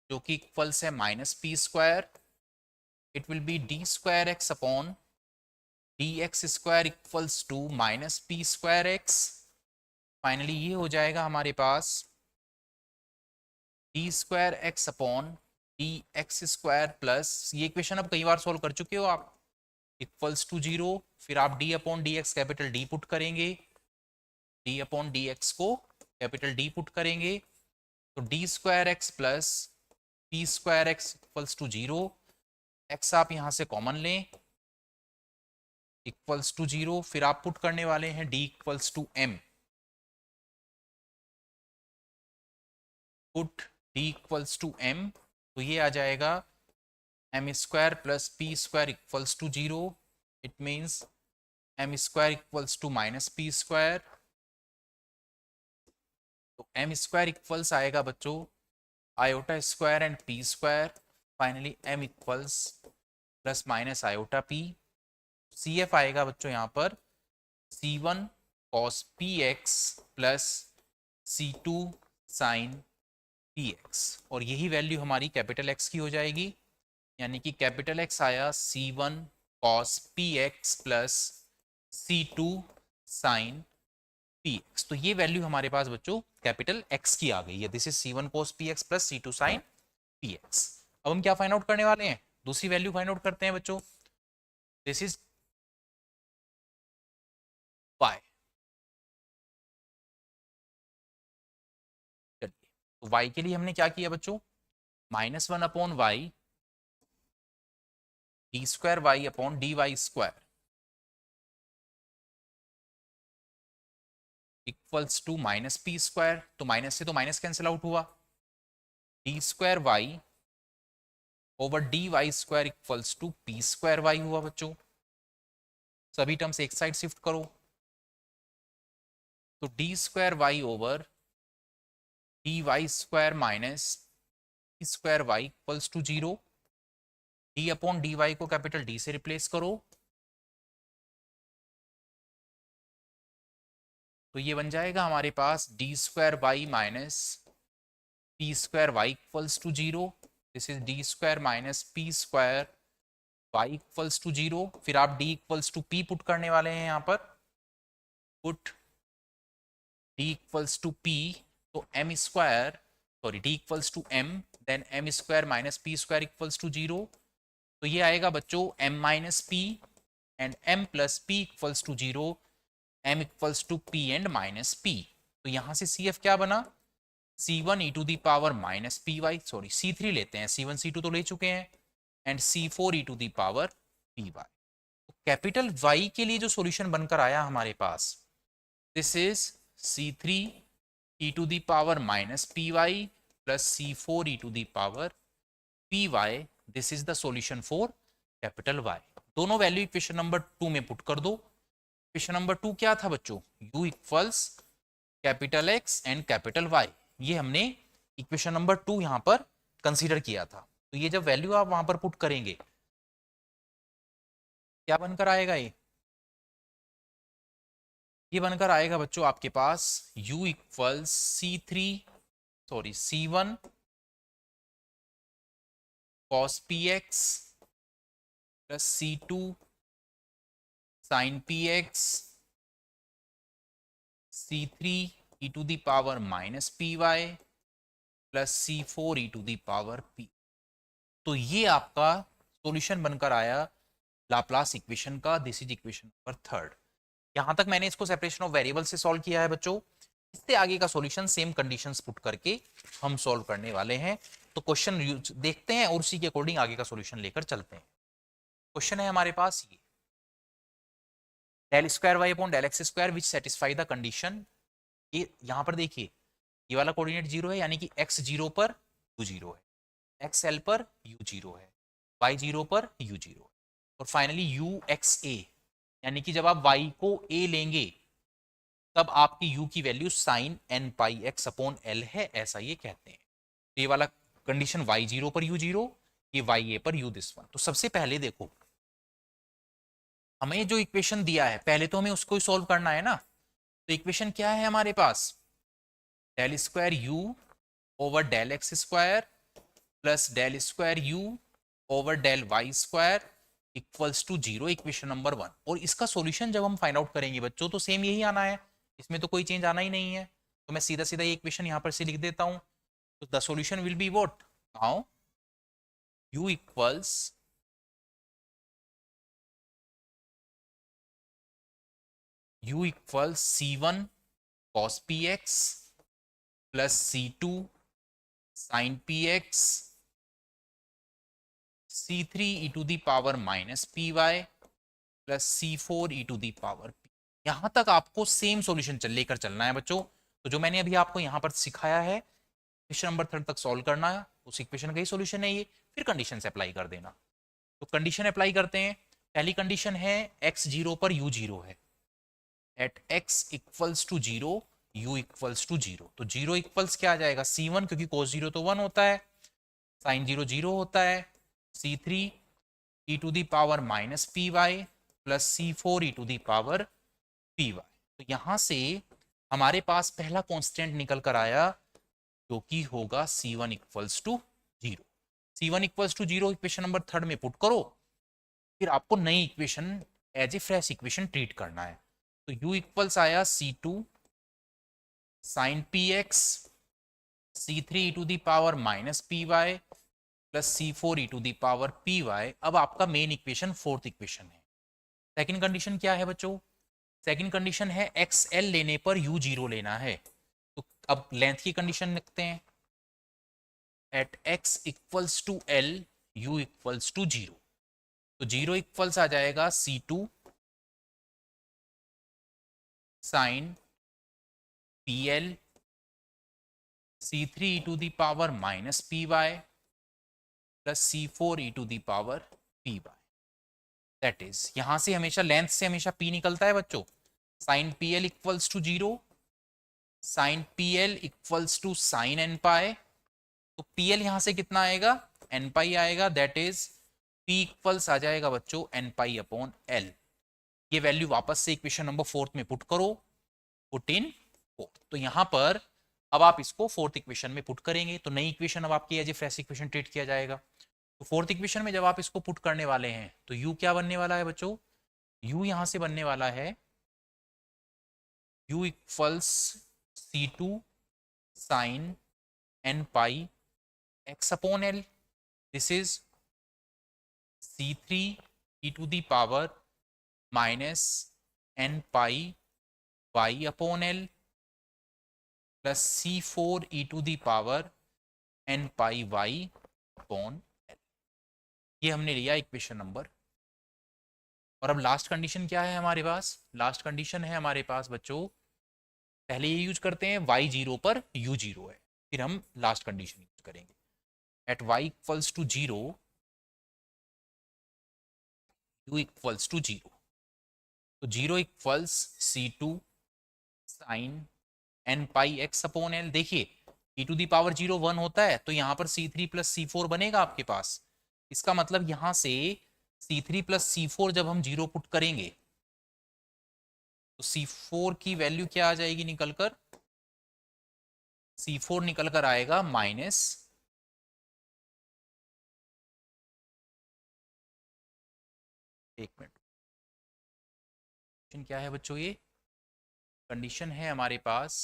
जो कि इक्वल्स है minus P square, it will be D square x upon D x square equals to minus P square X. Finally ये हो जाएगा हमारे पास D square x upon D x square plus, ये इक्वेशन अब कई बार सॉल्व कर चुके हो आप, इक्वल्स टू 0। फिर आप d upon D x capital D put करेंगे, डी अपॉन डी एक्स को कैपिटल डी पुट करेंगे, तो d square x plus P square x equals to 0। X आप यहाँ से कॉमन लें, इक्वल्स टू 0। फिर आप पुट करने वाले हैं d equals to m, put D equals to M, तो ये आ जाएगा m square plus P square equals to 0। It means m square equals to minus P square, तो एम स्क्वायर इक्वल्स आएगा बच्चों iota square and p square. Finally m equals plus minus iota P. C F आएगा बच्चों यहाँ पर C1 cos px plus C2 sin px, और यही value हमारी कैपिटल एक्स की हो जाएगी, यानी कि कैपिटल एक्स आया C1 cos px plus C2 sin px। तो ये वैल्यू हमारे पास बच्चों कैपिटल एक्स की आ गई है, this is C1 cos px plus C2 sin px। अब हम क्या फाइंड आउट करने वाले हैं, दूसरी वैल्यू फाइंड आउट करते हैं बच्चों, दिस इज y। चलिए, तो y के लिए हमने क्या किया बच्चों, minus 1 upon y d square y upon D Y square equals to minus P square, तो माइनस से तो माइनस कैंसिल आउट हुआ, d square Y over D Y square equals to p square y हुआ बच्चों। सभी terms एक side shift करो, तो d square Y over D Y square minus P square Y equals to 0। D upon D y को capital D से replace करो, तो ये बन जाएगा हमारे पास D square Y minus P square Y equals to 0। This is D square minus P square Y equals to 0। फिर आप D equals to P put करने वाले हैं यहाँ पर, put D equals to P, तो M square sorry D equals to M then M square minus P square equals to 0। तो ये आएगा बच्चों M minus P and m plus p equals to 0, m equals to p and minus p। तो यहाँ से CF क्या बना, C1 e to the power minus P Y, sorry C3 लेते हैं, C1 C2 तो ले चुके हैं, and C4 e to the power P Y. Capital Y के लिए जो सॉल्यूशन बनकर आया हमारे पास, this is C3 e to the power minus P Y plus C4 e to the power P y. This is the solution for capital Y। दोनों value equation number 2 में put कर दो। इक्वेशन नंबर 2 क्या था बच्चों, U equals capital X and capital Y। ये हमने equation number 2 यहां पर कंसीडर किया था। तो ये जब वैल्यू आप वहां पर पुट करेंगे, क्या बनकर आएगा, ये बनकर आएगा बच्चों आपके पास U equals C1 cos px plus C2 sin px, C3 e to the power minus P Y plus C4 e to the power p। तो ये आपका सॉल्यूशन बनकर आया लाप्लास इक्वेशन का। This is equation number 3। यहां तक मैंने इसको सेपरेशन ऑफ वेरिएबल से सॉल्व किया है बच्चों। इससे आगे का सॉल्यूशन सेम कंडीशंस पुट करके हम सॉल्व करने वाले हैं। तो क्वेश्चन देखते हैं और उसी के अकॉर्डिंग आगे का सॉल्यूशन लेकर चलते हैं। क्वेश्चन है हमारे पास ये, del square y upon del x square which satisfy the condition. ये यहां पर देखिए, ये वाला कोऑर्डिनेट 0 है, यानी कि x 0 पर u 0 है, एक्स एल पर u 0 है, y 0 पर u 0 है, और फाइनली u x a, यानी कि जब आप y को a लेंगे तब आपकी u की value sign n pi x upon l है, ऐसा ये कहते हैं। तो ये वाला कंडीशन y 0 पर u 0, ये y a पर u दिस वन। तो सबसे पहले देखो, हमें जो इक्वेशन दिया है पहले तो हमें उसको ही सॉल्व करना है ना। तो इक्वेशन क्या है हमारे पास, del square u over del x square plus del square u over del Y square equals to 0, equation number 1। और इसका सॉल्यूशन जब हम फाइंड आउट करेंगे बच्चों तो सेम यही आना है, इसमें तो कोई चेंज आना ही नहीं है। तो मैं सीधा सीधा ये इक्वेशन यहाँ पर से लिख देता हूँ। तो the solution will be what, now u equals C1 cos px plus C2 sin px, C3 e to the power minus P Y plus C4 e to the power p। यहां तक आपको सेम सॉल्यूशन लेकर चलना है बच्चों। तो जो मैंने अभी आपको यहां पर सिखाया है, इक्वेशन नंबर 3 तक सॉल्व करना है, उस इक्वेशन का ही सॉल्यूशन है ये। फिर कंडीशन से अप्लाई कर देना। तो कंडीशन अप्लाई करते हैं। पहली कंडीशन है x 0 पर u 0 है, at x equals to 0 u equals to 0। तो 0 इक्वल्स क्या आ जाएगा, C1, क्योंकि cos 0 तो 1 होता है, sin 0 0 होता है, C3 e to the power minus P Y plus C4 e to the power P y. तो यहां से हमारे पास पहला कांस्टेंट निकल कर आया जो कि होगा C1 equals to 0। C1 equals to 0 equation number 3 में पुट करो, फिर आपको नई equation as a fresh equation treat करना है। तो u इक्वल्स आया C2 sin px, C3 e to the power minus P Y plus C4 e to the power P y. अब आपका मेन इक्वेशन फोर्थ इक्वेशन है। Second condition क्या है बच्चों, सेकंड कंडीशन है एक्स एल लेने पर u 0 लेना है। तो अब लेंथ की कंडीशन लिखते हैं, at x equals to l u equals to 0। तो 0 इक्वल्स आ जाएगा C2 sine PL, C3 e to the power minus P Y plus C4 e to the power P y. That is, यहां से हमेशा length से हमेशा p निकलता है बच्चों। Sine PL equals to 0, sine PL equals to sine n pi. तो PL यहां से कितना आएगा, n पाई आएगा। दैट इज P इक्वल्स आ जाएगा बच्चों n पाई अपॉन L। ये वैल्यू वापस से इक्वेशन नंबर 4 में पुट करो, पुट इन 4। तो यहां पर अब आप इसको फोर्थ इक्वेशन में पुट करेंगे तो नई इक्वेशन अब आपकी as a fresh equation treat किया जाएगा। तो फोर्थ इक्वेशन में जब आप इसको पुट करने वाले हैं तो u क्या बनने वाला है बच्चों, u यहां से बनने वाला है u equals C2 sine n pi x upon l। This is C3 e to the power minus N pi Y upon l plus C4 e to the power N pi Y upon l. ये हमने लिया equation number. और अब last condition क्या है हमारे पास? Last condition है हमारे पास बच्चों, पहले ये यूज करते हैं y जीरो पर u जीरो है, फिर हम लास्ट कंडीशन यूज करेंगे। At y equals to zero u equals to zero, तो zero equals C2 sine N pi x upon L. देखिए e to the power zero 1 होता है, तो यहाँ पर C3 प्लस C4 बनेगा आपके पास। इसका मतलब यहाँ से C3 प्लस C4 जब हम जीरो पुट करेंगे तो C4 की वैल्यू क्या आ जाएगी निकल कर? C4 निकल कर आएगा माइनस, एक मिनट, क्या है बच्चों? ये कंडीशन है हमारे पास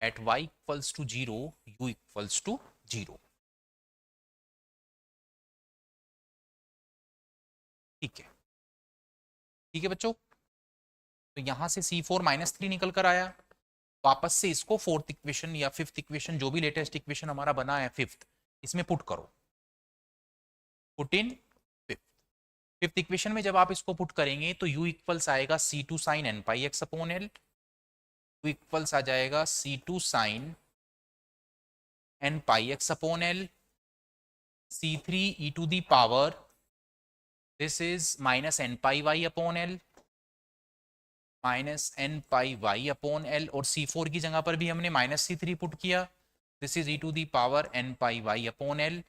at y equals to zero u equals to zero. ठीक है, ठीक है बच्चों। तो यहां से C4 माइनस 3 निकल कर आया, वापस से इसको फोर्थ इक्वेशन या फिफ्थ इक्वेशन, जो भी लेटेस्ट इक्वेशन हमारा बना है फिफ्थ, इसमें पुट करो। Put in fifth. Fifth equation में जब आप इसको पुट करेंगे तो u इक्वल्स आएगा C2 sine N pi x upon L, u equals आ जाएगा C2 sine N pi x upon L, C3 e to the power, this is minus N pi Y upon L, minus N pi Y upon L, और C4 की जगह पर भी हमने minus C3 put किया, this is e to the power N pi Y upon L.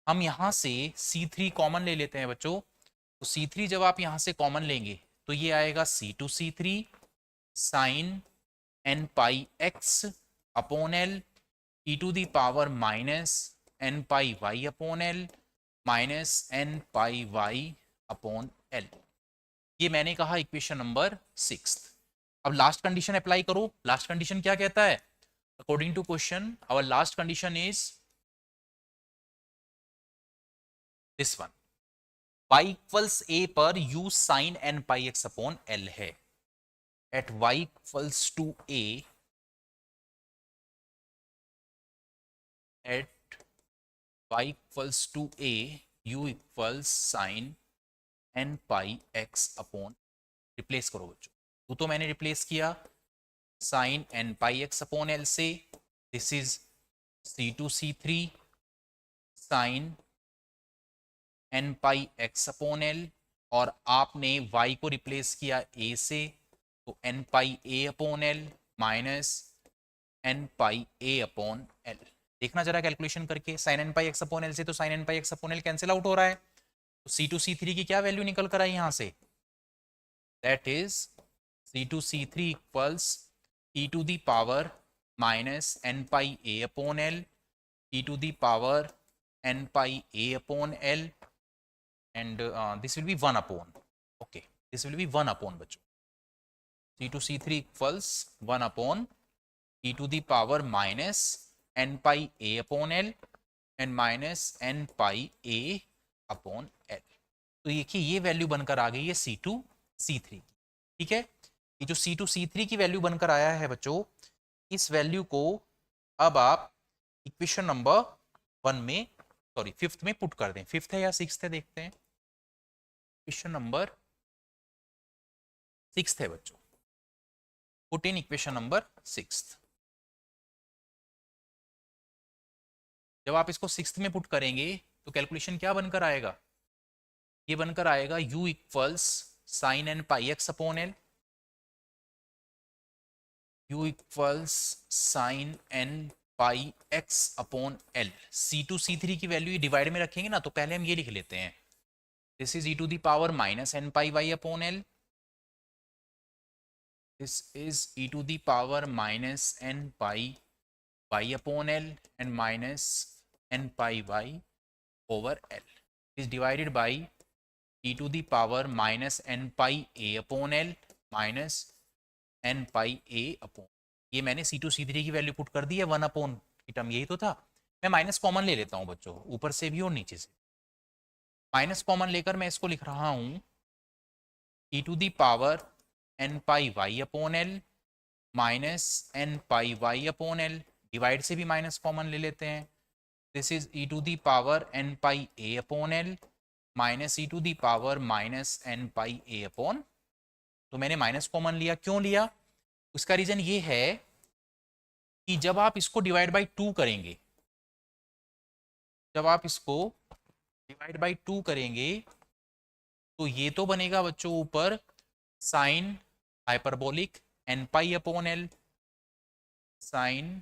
हम यहाँ से C3 कॉमन ले लेते हैं बच्चों, तो C3 जब आप यहाँ से कॉमन लेंगे तो ये आएगा C2 C3 sine N pi x upon l e to the power minus N pi Y upon L minus N pi Y upon l. ये मैंने कहा इक्वेशन नंबर 6। अब लास्ट कंडीशन अप्लाई करो। लास्ट कंडीशन क्या कहता है? According to question our last condition is this one, y equals a पर u sine N pi x upon l है। At y equals to a, at y equals to a u equals sine N pi x upon, replace करो बच्चों, तो मैंने replace किया sine N pi x upon l से, this is C2 C3 sine N pi x upon L, और आपने y को replace किया a से, तो एन पाई ए upon L minus N pi ए अपॉन एल। देखना जरा कैलकुलेशन करके, sine N pi x upon l से तो sine N pi x upon L cancel out हो रहा है, तो C2 C3 की क्या वैल्यू निकल कर आई यहां से? That is C2 C3 equals e to the power minus N pi A upon l e to the power N pi A upon l, and this will be 1 upon, okay, this will be 1 upon बच्चों, C2 C3 equals 1 upon e to the power minus n pi a upon l and minus n pi a upon l। तो देखिए ये value बनकर आ गई है C2 C3 की। ठीक है, ये जो C2 C3 की वैल्यू बनकर आया है बच्चों, इस वैल्यू को अब आप इक्वेशन नंबर 1 में, सॉरी फिफ्थ में पुट कर दें। फिफ्थ है या सिक्स्थ है देखते हैं। इक्वेशन नंबर 6 है बच्चों, पुट इन इक्वेशन नंबर 6। जब आप इसको 6 में पुट करेंगे तो कैलकुलेशन क्या बनकर आएगा? ये बनकर आएगा u equals sine N pi x upon L, u equals sine N pi x upon L. C2 C3 की वैल्यू डिवाइड में रखेंगे ना, तो पहले हम ये लिख लेते हैं, this is e to the power minus N pi Y upon l, this is e to the power minus n pi y upon l and minus n pi y over l is divided by e to the power minus n pi a upon l minus n pi a upon, ये मैंने C2 C3 की value put कर दी है 1 upon की term, यही तो था। मैं माइनस कॉमन ले लेता हूँ बच्चों, ऊपर से भी और नीचे से, माइनस कॉमन लेकर मैं इसको लिख रहा हूं E to the power N pi Y upon L minus N pi Y upon L, divide से भी माइनस कॉमन ले लेते हैं, this is E to the power N pi A upon L minus E to the power minus N pi A upon, तो मैंने minus common लिया, क्यों लिया, उसका रीजन ये है कि जब आप इसको डिवाइड बाई 2 करेंगे, जब आप इसको डिवाइड बाई 2 करेंगे तो ये तो बनेगा बच्चों ऊपर sine hyperbolic n pi upon l, sine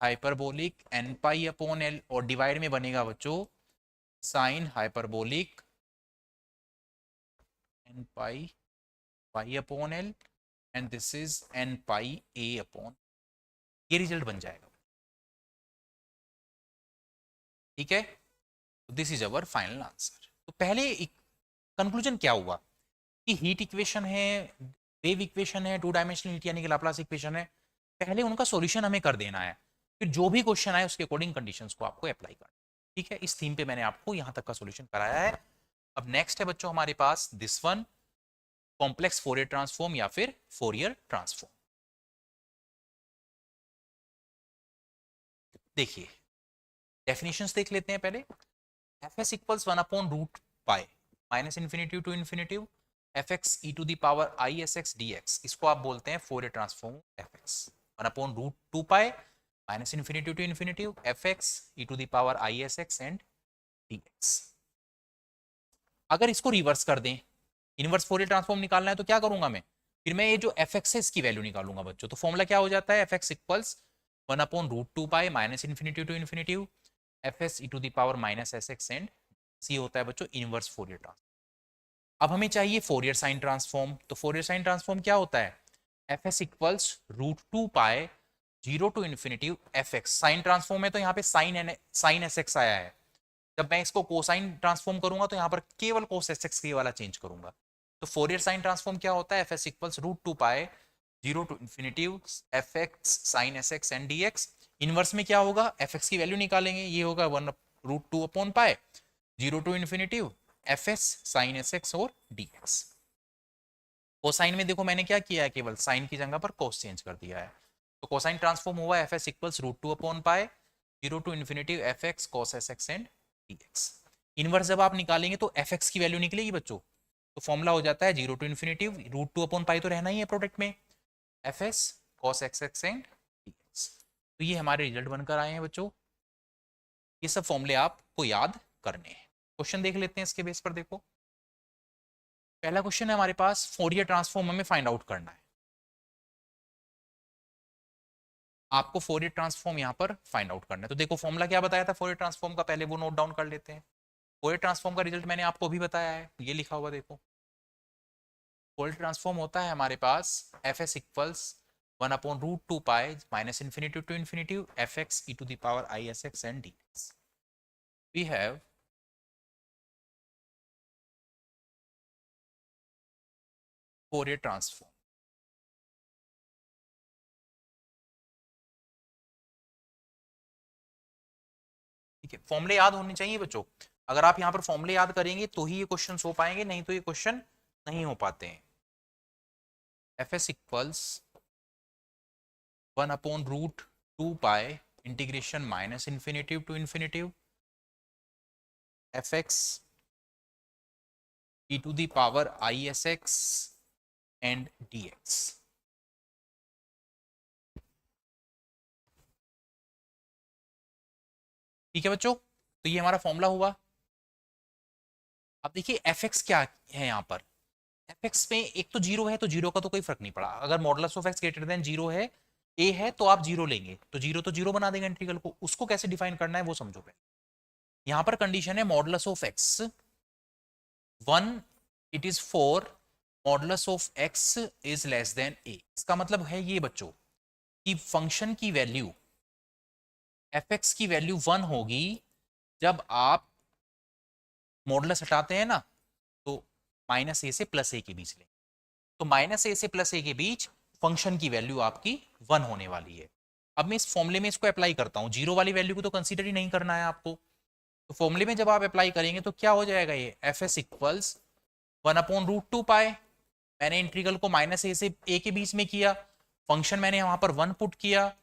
hyperbolic n pi upon L, और डिवाइड में बनेगा बच्चों sine hyperbolic n pi Y upon l and this is n pi A upon, ये रिजल्ट बन जाएगा। ठीक है, this is our final answer. तो पहले कंक्लूजन क्या हुआ कि हीट इक्वेशन है, वेव इक्वेशन है, टू डायमेंशनल हीट यानी कि लाप्लास इक्वेशन है, पहले उनका सॉल्यूशन हमें कर देना है, फिर जो भी क्वेश्चन आए उसके अकॉर्डिंग कंडीशंस को आपको अप्लाई करना। ठीक है, इस थीम पे मैंने आपको यहां तक का सॉल्यूशन कराया है। अब नेक्स्ट है बच्चों हमारे पास this one, complex Fourier transform या फिर फोरियर ट्रांसफॉर्म। देखिए डेफिनेशंस देख लेते हैं पहले। F S equals 1/√π minus infinity to infinity F X E to the power I S X D X, इसको आप बोलते हैं Fourier transform F X 1/√2π minus infinity to infinity F X E to the power I S X and D X. अगर इसको reverse कर दें, inverse Fourier transform निकालना है तो क्या करूंगा मैं, फिर मैं ये जो एफ एक्स है इसकी वैल्यू निकालूंगा बच्चों। तो फॉर्मूला क्या हो जाता है, F x equals 1/√2π minus infinity to infinity F S E to the power minus S X and C होता है बच्चों इनवर्स फोरियर ट्रांसफॉर्म। अब हमें चाहिए फोरियर साइन ट्रांसफॉर्म, तो फोरियर साइन ट्रांसफॉर्म क्या होता है, F S equals √2π 0 to infinity F X, sine transform है तो यहाँ पे साइन एस एक्स आया है, जब मैं इसको कोसाइन ट्रांसफॉर्म करूंगा तो यहाँ पर केवल कोस एस एक्स वाला चेंज करूंगा। तो फोरियर साइन ट्रांसफॉर्म क्या होता है, F S equals √2π 0 to infinity F X sine S X and D X. Inverse में क्या होगा, एफ एक्स की वैल्यू निकालेंगे, ये होगा 1√2/π 0 to infinity F s sine S x और डी एक्स। कोसाइन में देखो मैंने क्या किया है, केवल साइन की जगह पर कोस चेंज कर दिया है, तो कोसाइन ट्रांसफॉर्म हुआ F S equals √2/π 0 to infinity F X cos S X and D X. Inverse जब आप निकालेंगे तो एफ एक्स की वैल्यू निकलेगी बच्चों, तो फॉर्मूला हो जाता है 0 टू इन्फिनिटी √2/π तो रहना ही है प्रोडक्ट में, F S cos x x and D x. तो ये हमारे रिजल्ट बनकर आए हैं बच्चों, ये सब फॉर्मूले आपको याद करने हैं। क्वेश्चन देख लेते हैं इसके बेस पर। देखो पहला क्वेश्चन है हमारे पास, फोरियर ट्रांसफॉर्म हमें फाइंड आउट करना है, आपको फोरियर ट्रांसफॉर्म यहां पर फाइंड आउट करना है। तो देखो फॉर्मूला क्या बताया था फोरियर ट्रांसफॉर्म का, पहले वो नोट डाउन कर लेते हैं। फोरियर ट्रांसफॉर्म का रिजल्ट मैंने आपको भी बताया है, ये लिखा हुआ देखो, फोरियर ट्रांसफॉर्म होता है हमारे पास F S equals 1/√2π minus infinity to infinity F X E to the power I S X and D X. We have Fourier transform. ठीक है, फॉर्मूले याद होने चाहिए बच्चों, अगर आप यहाँ पर फॉर्मूले याद करेंगे तो ही ये क्वेश्चन हो पाएंगे, नहीं तो ये क्वेश्चन नहीं हो पाते हैं। F S equals 1/√2π integration minus infinity to infinity F X E to the power I S X and D X. ठीक है बच्चों, तो ये हमारा फॉर्मूला हुआ। अब देखिए एफ एक्स क्या है यहाँ पर, एफ एक्स में एक तो जीरो है, तो जीरो का तो कोई फर्क नहीं पड़ा, अगर modulus of x greater than zero है, ए है तो आप जीरो लेंगे, तो जीरो बना देंगे इंटीग्रल को। उसको कैसे डिफाइन करना है वो समझो पहले। यहाँ पर कंडीशन है modulus of X 1 it is 4 modulus of X is less than A. इसका मतलब है ये बच्चों कि फंक्शन की वैल्यू एफ एक्स की वैल्यू 1 होगी जब आप मॉडुलस हटाते हैं ना, तो माइनस ए से प्लस ए के बीच लें, तो माइनस ए से प्लस ए के बीच फंक्शन की वैल्यू आपकी 1 होने वाली है। अब मैं इस फॉर्मूले में इसको अप्लाई करता हूं, जीरो वाली वैल्यू को तो कंसीडर ही नहीं करना है आपको, तो फॉर्मूले में जब आप अप्लाई करेंगे तो क्या हो जाएगा, ये एफ एस इक्वल्स 1/√2 पाई। मैंने इंटीग्रल को माइनस ए से ए के बीच में किया, फंक्शन मैंने वहां पर 1 पुट किया,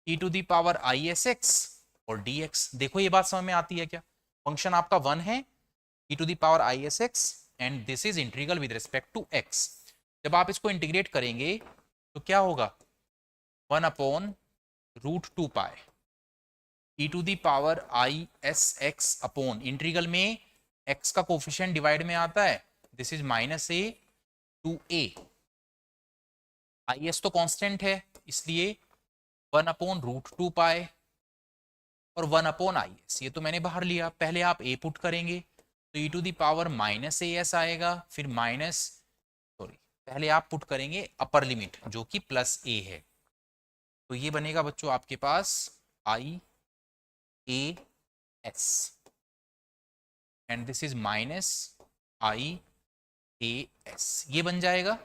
E to the power I S x और डी एक्स। देखो ये बात समझ में आती है क्या, फंक्शन आपका 1 है, ई to the power I S X, and this is integral with respect to X. जब आप इसको इंटीग्रेट करेंगे तो क्या होगा, 1/√2 pi E to the power I S X upon, integral में एक्स का कोफिशिएंट डिवाइड में आता है, this is minus A to A, I S तो कांस्टेंट है इसलिए 1/√2 पाई और 1/IS, ये तो मैंने बाहर लिया। पहले आप ए पुट करेंगे तो E to the power minus A S आएगा, फिर माइनस, सॉरी, पहले आप पुट करेंगे अपर लिमिट जो कि प्लस ए है, तो ये बनेगा बच्चों आपके पास I A S and this is minus I A S, ये बन जाएगा।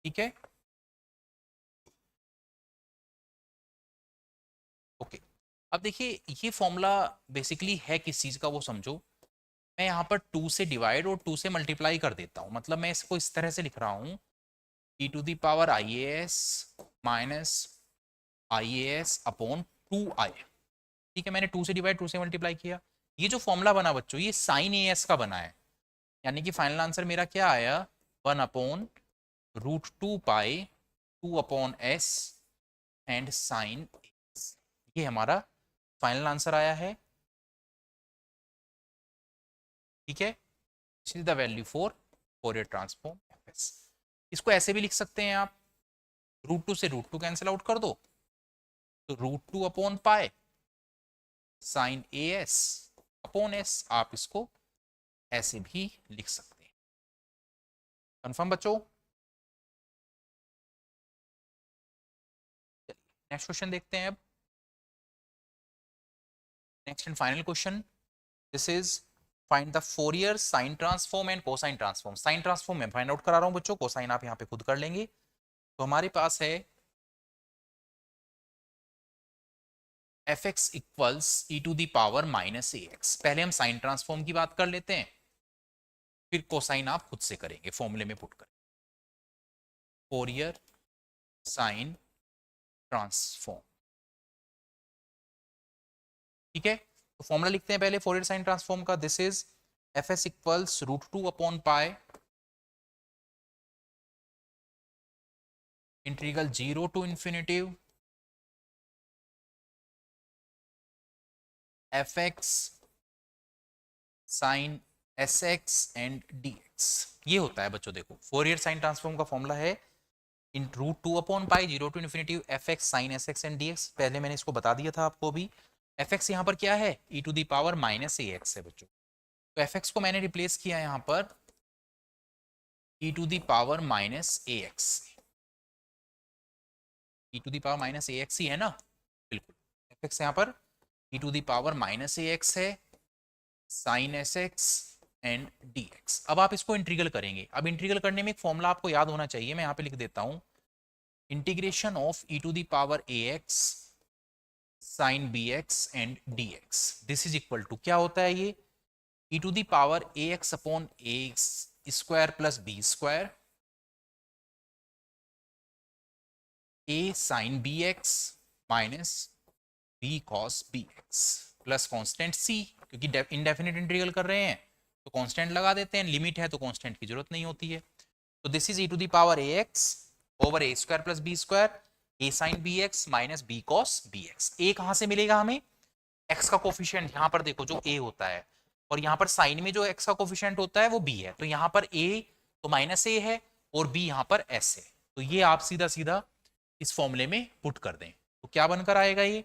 ठीक है, ओके। अब देखिए ये फॉर्मूला बेसिकली है किस चीज़ का वो समझो। मैं यहाँ पर 2 से डिवाइड और 2 से मल्टीप्लाई कर देता हूँ, मतलब मैं इसको इस तरह से लिख रहा हूँ, E to the power I A S minus I A S upon 2 I. ठीक है, मैंने 2 से डिवाइड 2 से मल्टीप्लाई किया। ये जो फॉर्मूला बना बच्चों ये साइन ए एस का बना है, यानी कि फाइनल आंसर मेरा क्या आया, 1/√2 पाई 2/s एंड साइन एस, ये हमारा फाइनल आंसर आया है। ठीक है, this is the value for Fourier transform F S. इसको ऐसे भी लिख सकते हैं आप, √2 से √2 कैंसिल आउट कर दो, तो √2/पाई sine A S upon S, आप इसको ऐसे भी लिख सकते हैं। कंफर्म बच्चों? नेक्स्ट क्वेश्चन देखते हैं अब, next and final question, this is find the Fourier sine transform and cosine transform. Sign transform मैं फाइंड आउट करा रहा हूं बच्चों, कोसाइन आप यहाँ पे खुद कर लेंगे। तो हमारे पास है F x equals e to the power minus A x. पहले हम साइन ट्रांसफॉर्म की बात कर लेते हैं, फिर कोसाइन आप खुद से करेंगे, फॉर्मूले में पुट करें, फोरियर साइन ट्रांसफॉर्म। ठीक है, तो फॉर्मूला लिखते हैं पहले फोरियर साइन ट्रांसफॉर्म का, this is F S equals √2/पाई integral 0 to infinity F X sine S X and D X. ये होता है बच्चों, देखो फोरियर साइन ट्रांसफॉर्म का फॉर्मूला है इन √2/पाई 0 to infinity F X sine S X and D X. पहले मैंने इसको बता दिया था आपको भी। एफ एक्स यहाँ पर क्या है, ई to the power minus A X है बच्चों, तो एफ एक्स को मैंने रिप्लेस किया यहाँ पर E to the power minus A X, E to the power minus A X ही है ना, बिल्कुल। एफ एक्स यहाँ पर E to the power minus A X है, sine S X and D X. अब आप इसको इंटीग्रल करेंगे। अब इंटीग्रल करने में एक फॉर्मूला आपको याद होना चाहिए, मैं यहाँ पे लिख देता हूँ, integration of E to the power A X sine B X and D X, this is equal to, क्या होता है ये, E to the power A X upon A square plus B square A sine B X minus B cos B x plus constant C, क्योंकि indefinite integral कर रहे हैं तो constant लगा देते हैं, लिमिट है तो कॉन्स्टेंट की जरूरत नहीं होती है। तो this is E to the power A x over A square plus B square A sine B X minus B cos B x. A कहां से मिलेगा हमें, एक्स का कोफिशिएंट यहाँ पर देखो जो ए होता है, और यहाँ पर साइन में जो एक्स का कोफिशिएंट होता है वो बी है, तो यहाँ पर ए तो माइनस ए है और बी यहाँ पर एस है, तो ये आप सीधा सीधा इस फॉर्मूले में पुट कर दें, तो क्या बनकर आएगा ये,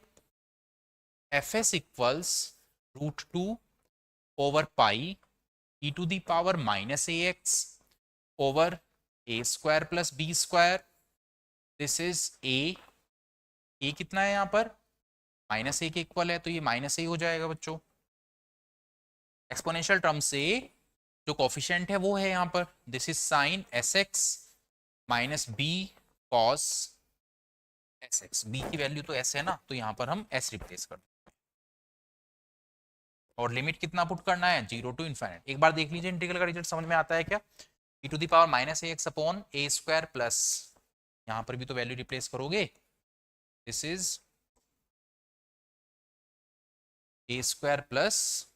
एफ एस इक्वल्स √2/पाई E to the power minus A x over A square plus B square, this is A कितना है यहाँ पर, माइनस ए के इक्वल है, तो ये माइनस ए हो जाएगा बच्चों। एक्सपोनेंशियल टर्म से जो कोफिशिएंट है वो है यहाँ पर, this is sine S x minus B cos S x, b की वैल्यू तो एस है ना, तो यहाँ पर हम एस रिप्लेस कर दें। और लिमिट कितना पुट करना है, 0 टू इन्फाइनाइट। एक बार देख लीजिए इंटीग्रल का रिजल्ट समझ में आता है क्या, e to the power minus A X upon A square plus, यहाँ पर भी तो वैल्यू रिप्लेस करोगे, this is A square plus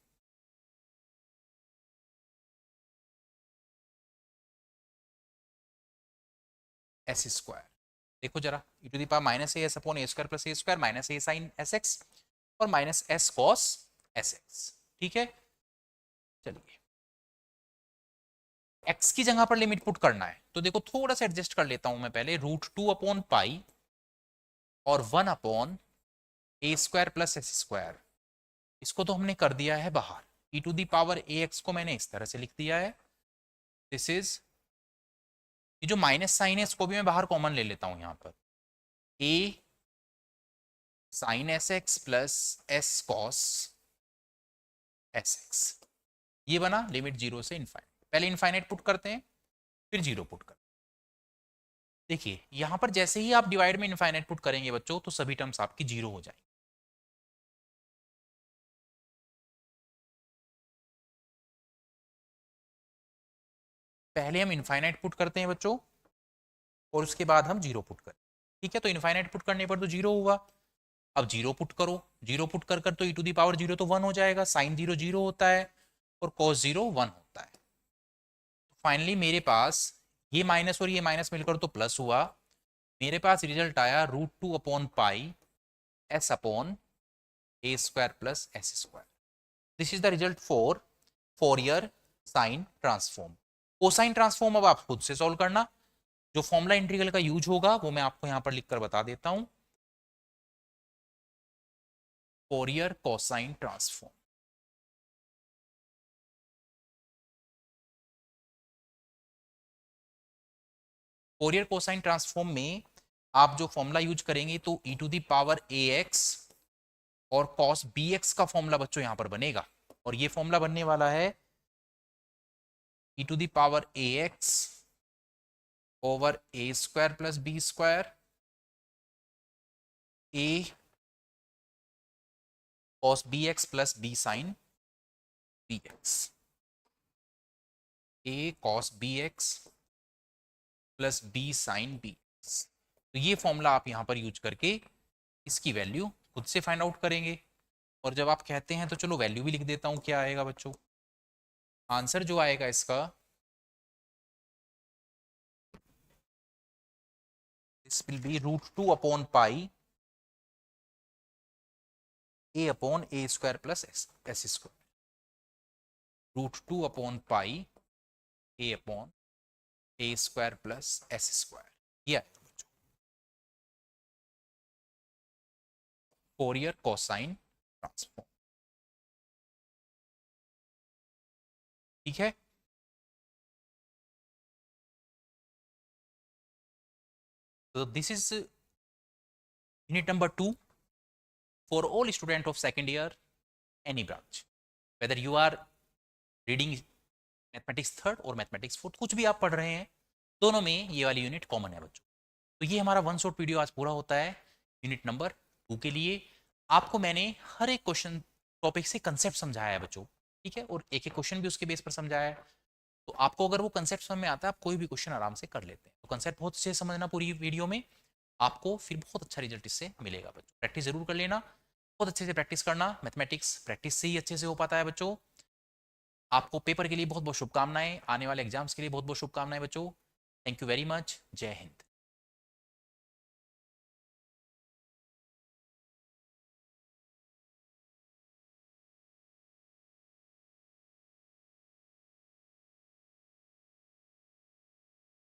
S square. देखो जरा, e to the power minus A S upon A square plus A square minus A sine S x और minus S cos S X. ठीक है, चलिए x की जगह पर limit put करना है, तो देखो थोड़ा सा एडजस्ट कर लेता हूं मैं पहले, √2 अपॉन पाई और 1 अपॉन ए स्क्वायर प्लस एस स्क्वायर, इसको तो हमने कर दिया है बाहर। e to the power A x को मैंने इस तरह से लिख दिया है, दिस इज, ये जो माइनस साइन है इसको भी मैं बाहर कॉमन ले लेता हूं, यहां पर a sine S x plus s cos S x, ये बना लिमिट 0 से इनफाइनाइट। पहले इनफाइनाइट पुट करते हैं फिर 0 पुट करते हैं। देखिए यहां पर जैसे ही आप डिवाइड में इनफाइनाइट पुट करेंगे बच्चों, तो सभी टर्म्स आपकी 0 हो जाएंगे। पहले हम इनफाइनाइट पुट करते हैं बच्चों और उसके बाद हम 0 पुट करें। ठीक है, तो इनफाइनाइट पुट करने पर तो 0 हुआ, अब 0 पुट करो, 0 पुट कर तो e टू दी पावर 0 तो 1 हो जाएगा, साइन 0 0 होता है और कॉस 0 1 होता है। फाइनली मेरे पास ये माइनस और ये माइनस मिलकर तो प्लस हुआ, मेरे पास रिजल्ट आया √2 upon pi S upon A square plus S square. This is the result for Fourier sine transform. Cosine transform अब आप खुद से सॉल्व करना, जो फॉर्मूला इंटीग्रल का यूज होगा वो मैं आपको यहां पर लिखकर बता देता हूं, Fourier cosine transform. Fourier cosine transform में आप जो फॉर्मूला यूज करेंगे तो e to the power A x और कॉस बी एक्स का फॉर्मूला बच्चों यहां पर बनेगा, और ये फॉर्मूला बनने वाला है e to the power A x over A square plus B square, a cos B x plus b sine B x, a cos B x plus b sine B x. तो ये formula आप यहां पर use करके इसकी value खुद से find out करेंगे। और जब आप कहते हैं तो चलो वैल्यू भी लिख देता हूं, क्या आएगा बच्चों, आंसर जो आएगा इसका, this will be √2 upon pi A upon A square plus S square, √2 upon pi A upon A square plus S square. ये फोरियर कोसाइन ट्रांसफॉर्म। ठीक है, so this is unit number 2 for all student of second year any branch, whether you are reading mathematics third और mathematics fourth, कुछ भी आप पढ़ रहे हैं, दोनों में ये वाली यूनिट कॉमन है बच्चों। तो ये हमारा वन शॉट वीडियो आज पूरा होता है यूनिट नंबर 2 के लिए। आपको मैंने हर एक क्वेश्चन टॉपिक से कंसेप्ट समझाया है बच्चों, ठीक है, और एक एक क्वेश्चन भी उसके बेस पर समझाया है। तो आपको अगर वो कंसेप्ट समझ में आता है, आप कोई भी क्वेश्चन आराम से कर लेते हैं। तो कंसेप्ट बहुत अच्छे से समझना पूरी वीडियो में, आपको फिर बहुत अच्छा रिजल्ट इससे मिलेगा बच्चों। प्रैक्टिस जरूर कर लेना, बहुत अच्छे से प्रैक्टिस करना, मैथमेटिक्स प्रैक्टिस से ही अच्छे से हो पाता है बच्चों। आपको पेपर के लिए बहुत बहुत शुभकामनाएं, आने वाले एग्जाम्स के लिए बहुत बहुत शुभकामनाएं बच्चों। थैंक यू वेरी मच, जय हिंद।